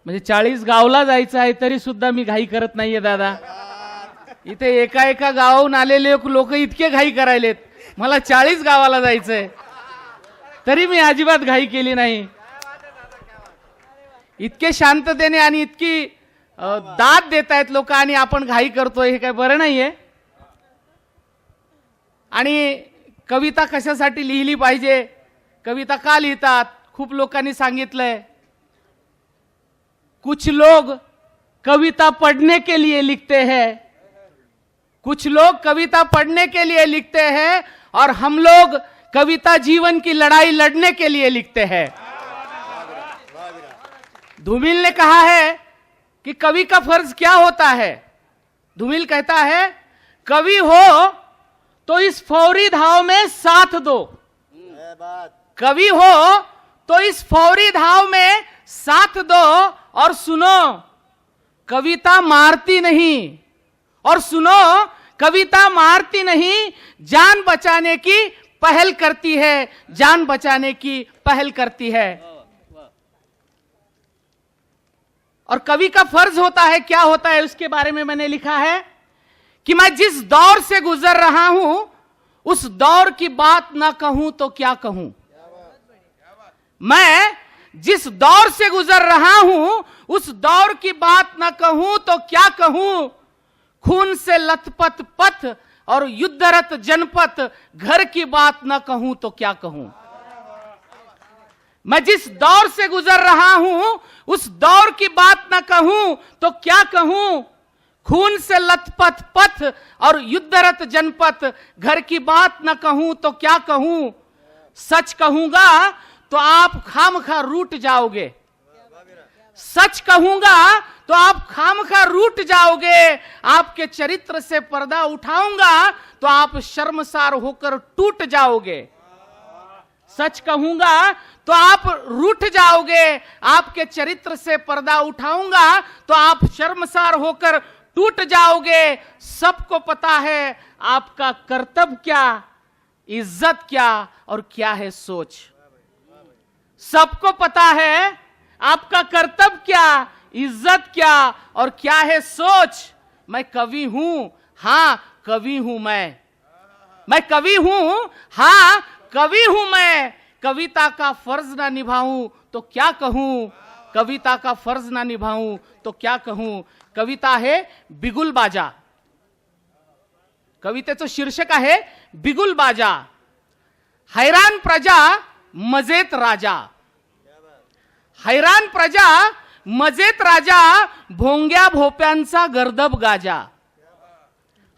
म्हणजे 40 गावला जायचं आहे तरी सुद्धा मी घाई करत नाहीये दादा। इथे एका एका गावाहून आलेले लोक इतके घाई करायलेत, मला 40 गावाला जायचंय तरी मी अजिबात घाई केली नाही। इतके शांततेने आणि इतकी दाद देत आहेत लोक आणि आपण घाई करतोय, हे काय बरं नाहीये। आणि कविता कशासाठी लिहिली पाहिजे, कविता का लिहितात, खूप लोकांनी सांगितलंय। कुछ लोग कविता पढ़ने के लिए लिखते हैं, कुछ लोग कविता पढ़ने के लिए लिखते हैं और हम लोग कविता जीवन की लड़ाई लड़ने के लिए लिखते हैं। धूमिल ने कहा है कि कवि का फर्ज क्या होता है। धूमिल कहता है कवि हो तो इस फौरी धाव में साथ दो, कवि हो तो इस फौरी धाव में साथ दो और सुनो कविता मारती नहीं, और सुनो, कविता मारती नहीं, जान बचाने की पहल करती है, जान बचाने की पहल करती है। और कवि का फर्ज होता है, क्या होता है उसके बारे में मैंने लिखा है कि मैं जिस दौर से गुजर रहा हूं उस दौर की बात ना कहूं तो क्या कहूं। मैं जिस दौर से गुजर रहा हूं उस दौर की बात ना कहूं तो क्या कहूं। खून से लथपथ पथ और युद्धरत जनपथ, घर की बात ना कहूं तो क्या कहूं। मैं जिस दौर से गुजर रहा हूं उस दौर की बात ना कहूं तो क्या कहूं। खून से लथपथ पथ और युद्धरत जनपथ, घर की बात ना कहूं तो क्या कहूं। सच कहूंगा तो आप खामखा रूठ जाओगे, सच कहूंगा तो आप खामखा रूठ जाओगे। आपके चरित्र से पर्दा उठाऊंगा तो आप शर्मसार होकर टूट जाओगे। सच कहूंगा तो आप रूठ जाओगे, आपके चरित्र से पर्दा उठाऊंगा तो आप शर्मसार होकर टूट जाओगे। सबको पता है आपका कर्तव्य क्या, इज्जत क्या और क्या है सोच। सबको पता है आपका कर्तव्य क्या, इज्जत क्या और क्या है सोच। मैं कवि हूं, हां कवि हूं मैं कवि हूं, हां कवि हूं मैं। कविता का फर्ज ना निभाऊं तो क्या कहूं, कविता का फर्ज ना निभाऊं तो क्या कहूं। कविता है बिगुल बाजा, कवितेचं शीर्षक आहे बिगुल बाजा। हैरान प्रजा मजेत राजा, हैरान प्रजा मजेत राजा, भोंग्या भोप्यांचा गर्दब गाजा।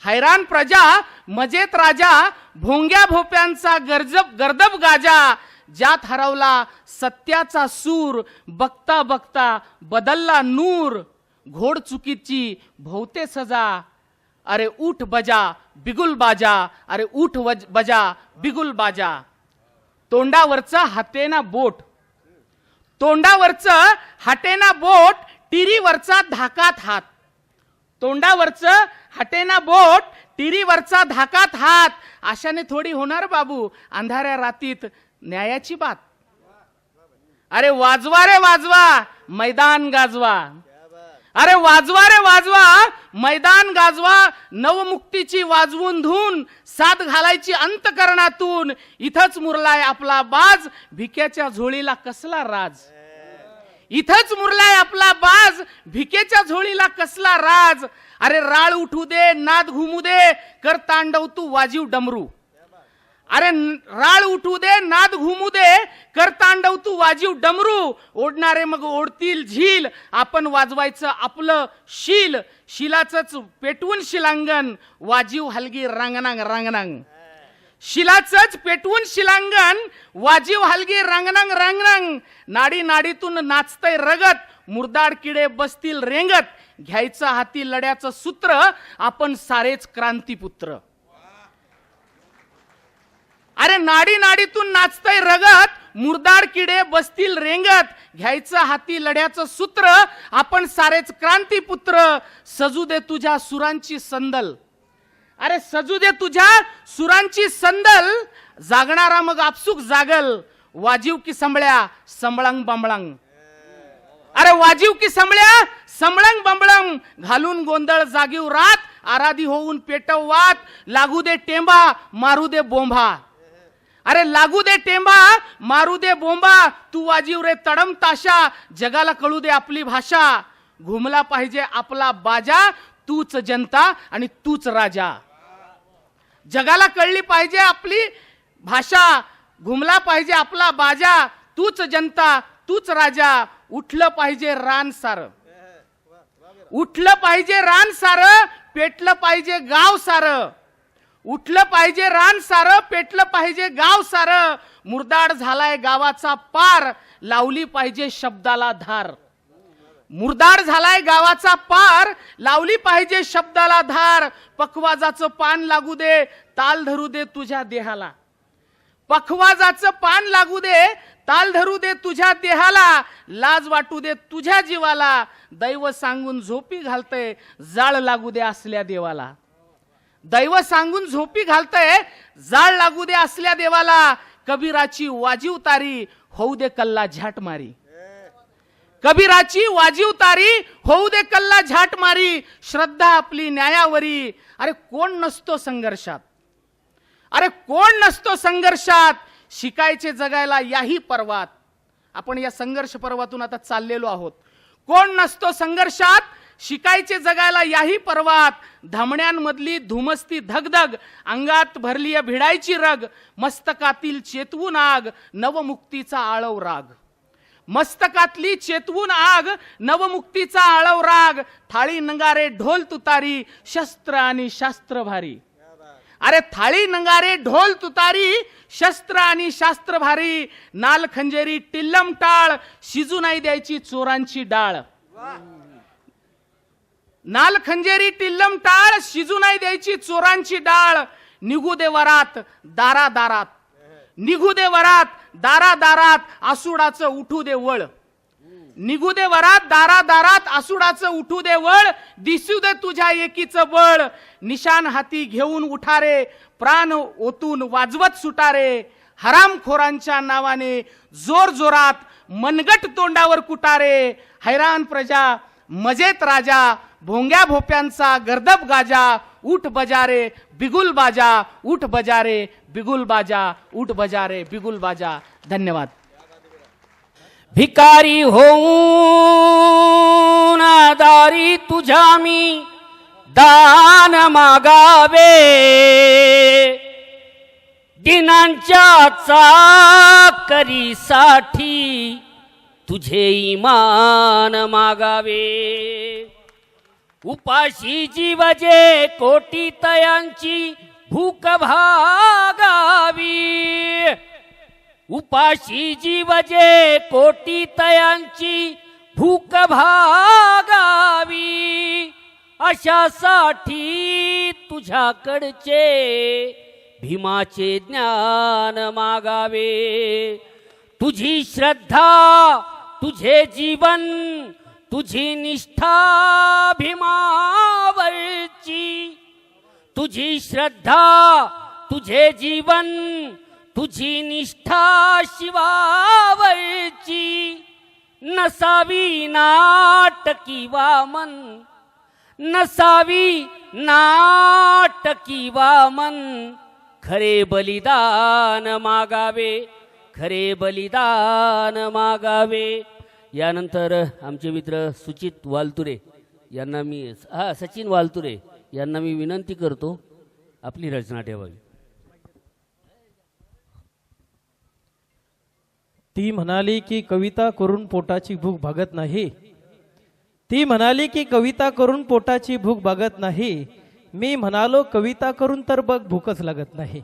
हैरान प्रजा मजेत राजा, भोंग्या भोप्यांचा गर्दब गाजा। ज्यात हरवला सत्याचा सूर, बघता बघता बदलला नूर। घोड चुकीची भोवते सजा, अरे उठ बजा बिगुल बाजा, अरे उठ बजा बिगुल बाजा। तोंडावरचा हातेना बोट, तोंडावरचं हाटेना बोट, टिरीवरचा धाकात हात। तोंडावरचं हाटेना बोट, टिरीवरचा धाकात हात। अशाने थोडी होणार बाबू अंधाऱ्या रातीत न्यायाची बात। अरे वाजवा रे वाजवा, मैदान गाजवा। अरे वाजवा रे वाजवा, मैदान गाजवा। नवमुक्तीची वाजवून धून, साथ घालायची अंतकरणातून। इथंच मुरलाय आपला बाज, भिक्याच्या झोळीला कसला राज। इथंच मुरलाय आपला बाज, भिकेच्या झोळीला कसला राज। अरे राळ उठू दे, नाद घुमू दे, कर तांडव तू वाजीव डमरू। अरे राळ उठू दे, नाद घुमू दे, कर तांडव तू वाजीव डमरू। ओढणारे मग ओढतील झील, आपण वाजवायचं आपलं शील। शिलाचंच पेटवून शिलांगण, वाजीव हलगी रांगणांग रांगणांग। शिलाचंच पेटवून शिलांगण, वाजीव हलगी रांगणांग रांगणांग। नाडी नाडीतून नाचतय रगत, मुरदाड किडे बसतील रेंगत। घ्यायचं हाती लढ्याचं सूत्र, आपण सारेच क्रांतीपुत्र। अरे नाडी नाडीतून नाचतय रगत, मुरदाड किडे बसतील रेंगत। घ्यायचं हाती लढ्याचं सूत्र, आपण सारेच क्रांतीपुत्र। सजू दे तुझ्या सुरांची संदल, अरे सजू दे तुझ्या सुरांची संदल। जागणारा मग आपसुक जागल, वाजीव की संबळ्या संबळंग बंबळंग। अरे वाजीव की संबळ्या संबळंग बंबळंग। घालून गोंधळ जागीव रात, आराधी होऊन पेटव वात। लागू दे टेंबा मारू दे बोंबा, अरे लागू दे टेंबा मारू दे बोंबा। तू वाजीव रे तडम ताशा, जगाला कळू दे आपली भाषा। घुमला पाहिजे आपला बाजा, तूच जनता आणि तूच राजा। जगाला कळली पाहिजे आपली भाषा, घुमला पाहिजे आपला बाजा। तूच जनता तूच राजा। उठलं पाहिजे रान सार, उठलं पाहिजे रान सार, पेटलं पाहिजे गाव सार। उठलं पाहिजे रान सार, पेटलं पाहिजे गाव सार। मुरदाड झालाय गावाचा पार, लावली पाहिजे शब्दाला धार। मुरदाड झालाय गावाचा पार, लावली पाहिजे शब्दाला धार। पखवाजाचं पान लागू दे, ताल धरू दे तुझ्या देहाला। पखवाजाचं पान लागू दे, ताल धरू दे तुझ्या देहाला, लाज वाटू दे तुझ्या जीवाला, दैव सांगून झोपी घालतय जाळ लागू दे असल्या देवाला. दैव सांगून झोपी घालतय जाळ लागू दे असल्या देवाला. कबीराची वाजीव तारी होऊ दे कल्ला झाट मारी. कबीराची वाजीव तारी होऊ दे कल्ला झाट मारी. श्रद्धा आपली न्यायावरी. अरे कोण नसतो संघर्षात, अरे कोण नसतो संघर्षात. शिकायचे जगायला याही पर्वात. आपण या संघर्ष पर्वातून आता चाललेलो आहोत. कोण नसतो संघर्षात, शिकायचे जगायला याही पर्वात. धामण्यांमधली धुमसती धगधग, अंगात भरली भिडायची रग, मस्तकातील चेतवून आग, नवमुक्तीचा आळव राग. मस्तकातली चेतवून आग, नवमुक्तीचा आळव राग. थाळी नंगारे ढोल तुतारी, शस्त्र आणि शास्त्र भारी. अरे थाळी नंगारे ढोल तुतारी, शस्त्र आणि शास्त्र भारी. नाल खंजेरी टिल्लम टाळ, शिजू नाही द्यायची चोरांची डाळ. नाल खंजेरी टिल्लम टाळ, शिजू नाही द्यायची चोरांची डाळ. निघू दे वरात दारा दारात, निघू दे वरात दारा दारात, आसुडाचं उठू दे वळ. निघू दे वरात दारा दारात, आसुडाचं उठू दे वळ. दिसू दे तुझ्या एकीचं बळ. निशान हाती घेऊन उठारे, प्राण ओतून वाजवत सुटारे. हरामखोरांच्या नावाने जोर जोरात मनगट तोंडावर कुटारे. हैराण प्रजा मजेत राजा, भोंग्या भोप्यांचा गर्दब गाजा. उठ बजारे बिगुल बाजा, उठ बजारे बिगुल बाजा, उठ बजारे बिगुल बाजा. धन्यवाद. भिकारी होऊन दारी तुझ्या मी दान मागावे. दिनांच्या चाकरीसाठी तुझे इमान मागावे. उपाशी जीवजे कोटी तयांची भूक भागावी. उपाशी जीवजे कोटी तयांची भूक भागावी. अशासाठी तुझ्याकडचे भीमाचे ज्ञान मागावे. तुझी श्रद्धा तुझे जीवन तुझी निष्ठा भीमावरची. तुझी श्रद्धा तुझे जीवन तुझी निष्ठा शिवावरची. नसावी नाटकी वामन, नसावी नाटकी वामन. खरे बलिदान मागावे, खरे बलिदान मागावे. यानंतर आमचे मित्र सुचित वालतुरे यांना मी सचिन वालतुरे यांना मी विनंती करतो आपली रचना ठेवावी. ती म्हणाली की कविता करून पोटाची भूक भागत नाही. ती म्हणाली की कविता करून पोटाची भूक भागत नाही. मी म्हणालो कविता करून तर बघ भूकच लागत नाही.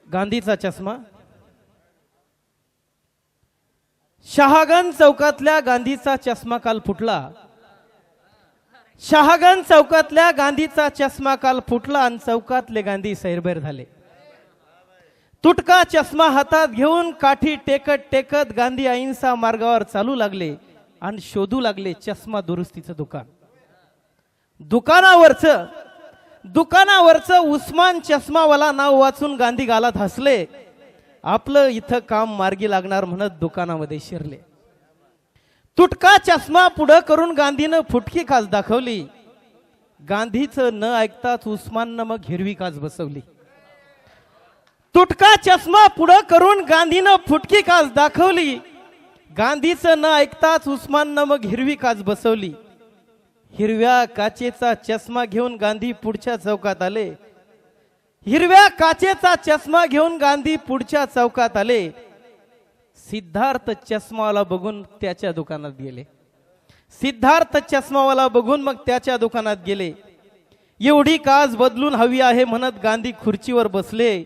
गांधीचा चष्मा. शहागण चौकातल्या गांधीचा चष्मा काल फुटला. शहागण चौकातल्या गांधीचा चष्मा काल फुटला आणि चौकातले गांधी सैरभैर झाले. तुटका चष्मा हातात घेऊन काठी टेकत टेकत गांधी अहिंसा मार्गावर चालू लागले आणि शोधू लागले चष्मा दुरुस्तीचं दुकान. दुकानावरचं उस्मान चष्मावाला नाव वाचून गांधी गालात हसले. आपलं इथं काम मार्गी लागणार म्हणत दुकानामध्ये शिरले. तुटका चष्मा पुढं करून गांधीनं फुटकी काच दाखवली. गांधीचं न ऐकताच उस्माननं मग हिरवी काच बसवली. तुटका चष्मा पुढं करून गांधीनं फुटकी काच दाखवली. गांधीचं न ऐकताच उस्माननं मग हिरवी काच बसवली. हिरव्या काचेचा चष्मा घेऊन गांधी पुढच्या चौकात आले. हिरव्या काचेचा चष्मा घेऊन गांधी पुढच्या चौकात आले. सिद्धार्थ चष्मावाला बघून त्याच्या दुकानात गेले. सिद्धार्थ चष्मावाला बघून मग त्याच्या दुकानात गेले. एवढी काच बदलून हवी आहे म्हणत गांधी खुर्चीवर बसले.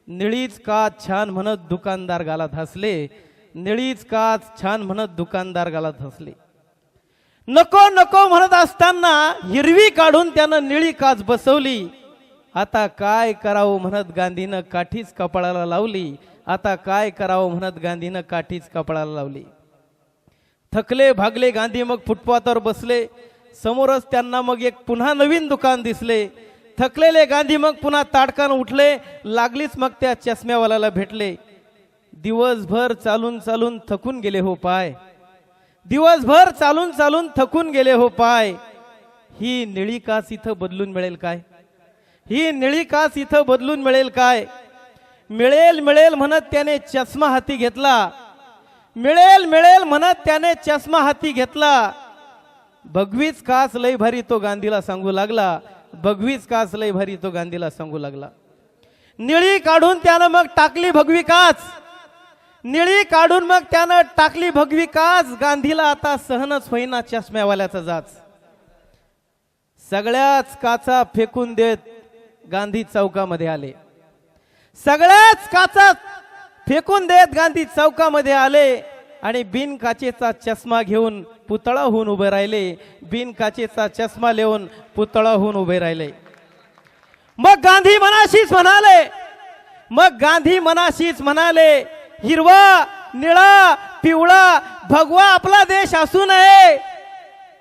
निळीच काच छान म्हणत दुकानदार गालात हसले. निळीच काच छान म्हणत दुकानदार गालात हसले. नको नको म्हणत असताना हिरवी काढून त्यानं निळी काच बसवली. आता काय करावं म्हणत गांधीनं काठीच कपाळाला लावली आता काय करावं म्हणत गांधीनं काठीच कपाळाला लावली. थकले भागले गांधी मग फुटपाथवर बसले. समोरच त्यांना मग एक पुन्हा नवीन दुकान दिसले. थकलेले गांधी मग पुन्हा ताडकान उठले. लागलीच मग त्या चष्म्यावाल्याला भेटले. दिवसभर चालून चालून थकून गेले हो पाय. दिवसभर चालून चालून थकून गेले हो पाय. ही निळी कास इथं बदलून मिळेल काय? ही निळी कास इथं बदलून मिळेल काय? मिळेल मिळेल म्हणत त्याने चष्मा हाती घेतला. मिळेल मिळेल म्हणत त्याने चष्मा हाती घेतला. भगवीच कास लय भारी तो गांधीला सांगू लागला. भगवीच कास लय भारी तो गांधीला सांगू लागला. निळी काढून त्यानं मग टाकली भगवी काच. निळी काढून मग त्यानं टाकली भगवी काच. गांधीला आता सहनच होईना चष्म्यावाल्याचा जाच. सगळ्याच काचा फेकून देत गांधी चौकामध्ये आले. सगळ्याच काचा फेकून देत गांधी चौकामध्ये आले आणि बिन काचेचा चष्मा घेऊन पुतळा होऊन उभे राहिले. बिन काचेचा चष्मा लेऊन पुतळा होऊन उभे राहिले. मग गांधी मनाशीच म्हणाले. मग गांधी मनाशीच म्हणाले, हिरवा निळा पिवळा भगवा आपला देश असू नये.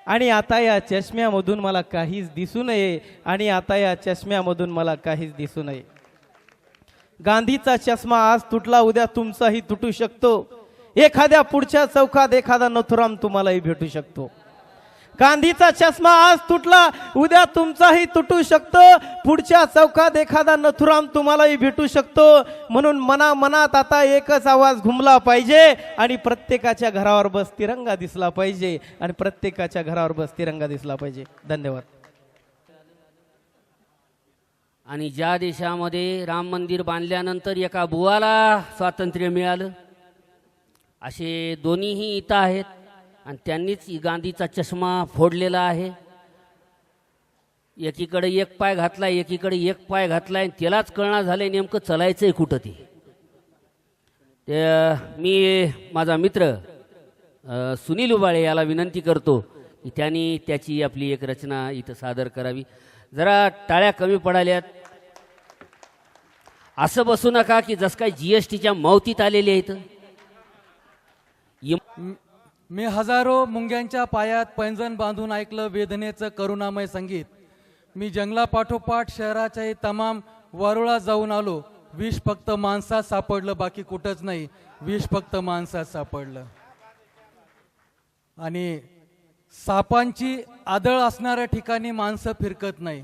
आणि आता या चष्म्यामधून मला काहीच दिसू नये. आणि आता या चष्म्यामधून मला काहीच दिसू नये. गांधीचा चष्मा आज तुटला, उद्या तुमचाही तुटू शकतो. एखाद्या पुढच्या चौकात एखादा नथुराम तुम्हालाही भेटू शकतो. गांधीचा चष्मा आज तुटला, उद्या तुमचाही तुटू शकतो. पुढच्या चौकात एखादा नथुराम तुम्हालाही भेटू शकतो. म्हणून मनात आता एकच आवाज घुमला पाहिजे आणि प्रत्येकाच्या घरावर बस तिरंगा दिसला पाहिजे. आणि प्रत्येकाच्या घरावर बस तिरंगा दिसला पाहिजे. धन्यवाद. आणि ज्या देशामध्ये राम मंदिर बांधल्यानंतर एका बुवाला स्वातंत्र्य मिळालं, असे दोन्हीही इथं आहेत. आणि त्यांनीच गांधीचा चष्मा फोडलेला आहे. एकीकडे एक पाय घातला, एकीकडे एक पाय घातला आणि त्यालाच कळणार झालंय नेमकं चलायचंय कुठं ते. मी माझा मित्र सुनील उबाळे याला विनंती करतो की त्यांनी त्याची आपली एक रचना इथं सादर करावी. जरा टाळ्या कमी पडाल्यात. असं बसू नका की जसं काय GSTच्या मावतीत आलेले आहेत. मी हजारो मुंग्यांच्या पायात पैंजण बांधून ऐकलं वेदनेचं करुणामय संगीत. मी जंगलापाठोपाठ शहराच्याही तमाम वारुळात जाऊन आलो. विष फक्त माणसात सापडलं, बाकी कुठंच नाही. विष फक्त माणसात सापडलं. आणि सापांची आदळ असणाऱ्या ठिकाणी माणसं फिरकत नाही.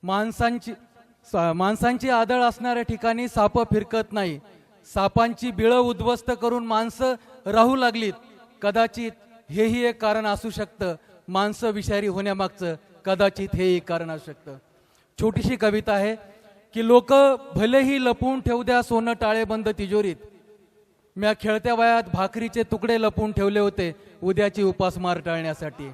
माणसांची आदळ असणाऱ्या ठिकाणी साप फिरकत नाही. सापांची बिळं उद्ध्वस्त करून माणसं राहू लागलीत. कदाचित हेही एक कारण असू शकतं. माणसं विषारी होण्यामागचं कदाचित हेही कारण असू शकतं. छोटीशी कविता आहे की लोक भलेही लपवून ठेवू द्या सोनं टाळेबंद तिजोरीत. म्या खेळत्या वयात भाकरीचे तुकडे लपवून ठेवले होते उद्याची उपासमार टाळण्यासाठी.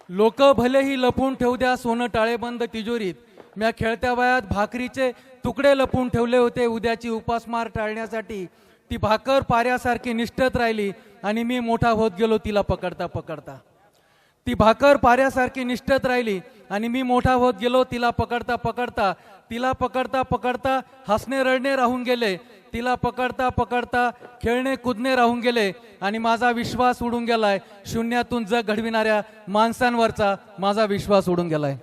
लोक भलेही लपवून ठेवू द्या सोनं टाळेबंद तिजोरीत. म्या खेळत्या वयात भाकरीचे तुकडे लपवून ठेवले होते उद्याची उपासमार टाळण्यासाठी. ती भाकर पाऱ्यासारखी निष्ठत राहिली आणि मी मोठा होत गेलो तिला पकडता पकडता. ती भाकर पाऱ्यासारखी निष्ठत राहिली आणि मी मोठा होत गेलो तिला पकडता पकडता. तिला पकडता पकडता हसणे रडणे राहून गेले. तिला पकडता पकडता खेळणे कुदणे राहून गेले. आणि माझा विश्वास उडून गेलाय. शून्यातून जग घडविणाऱ्या माणसांवरचा माझा विश्वास उडून गेलाय.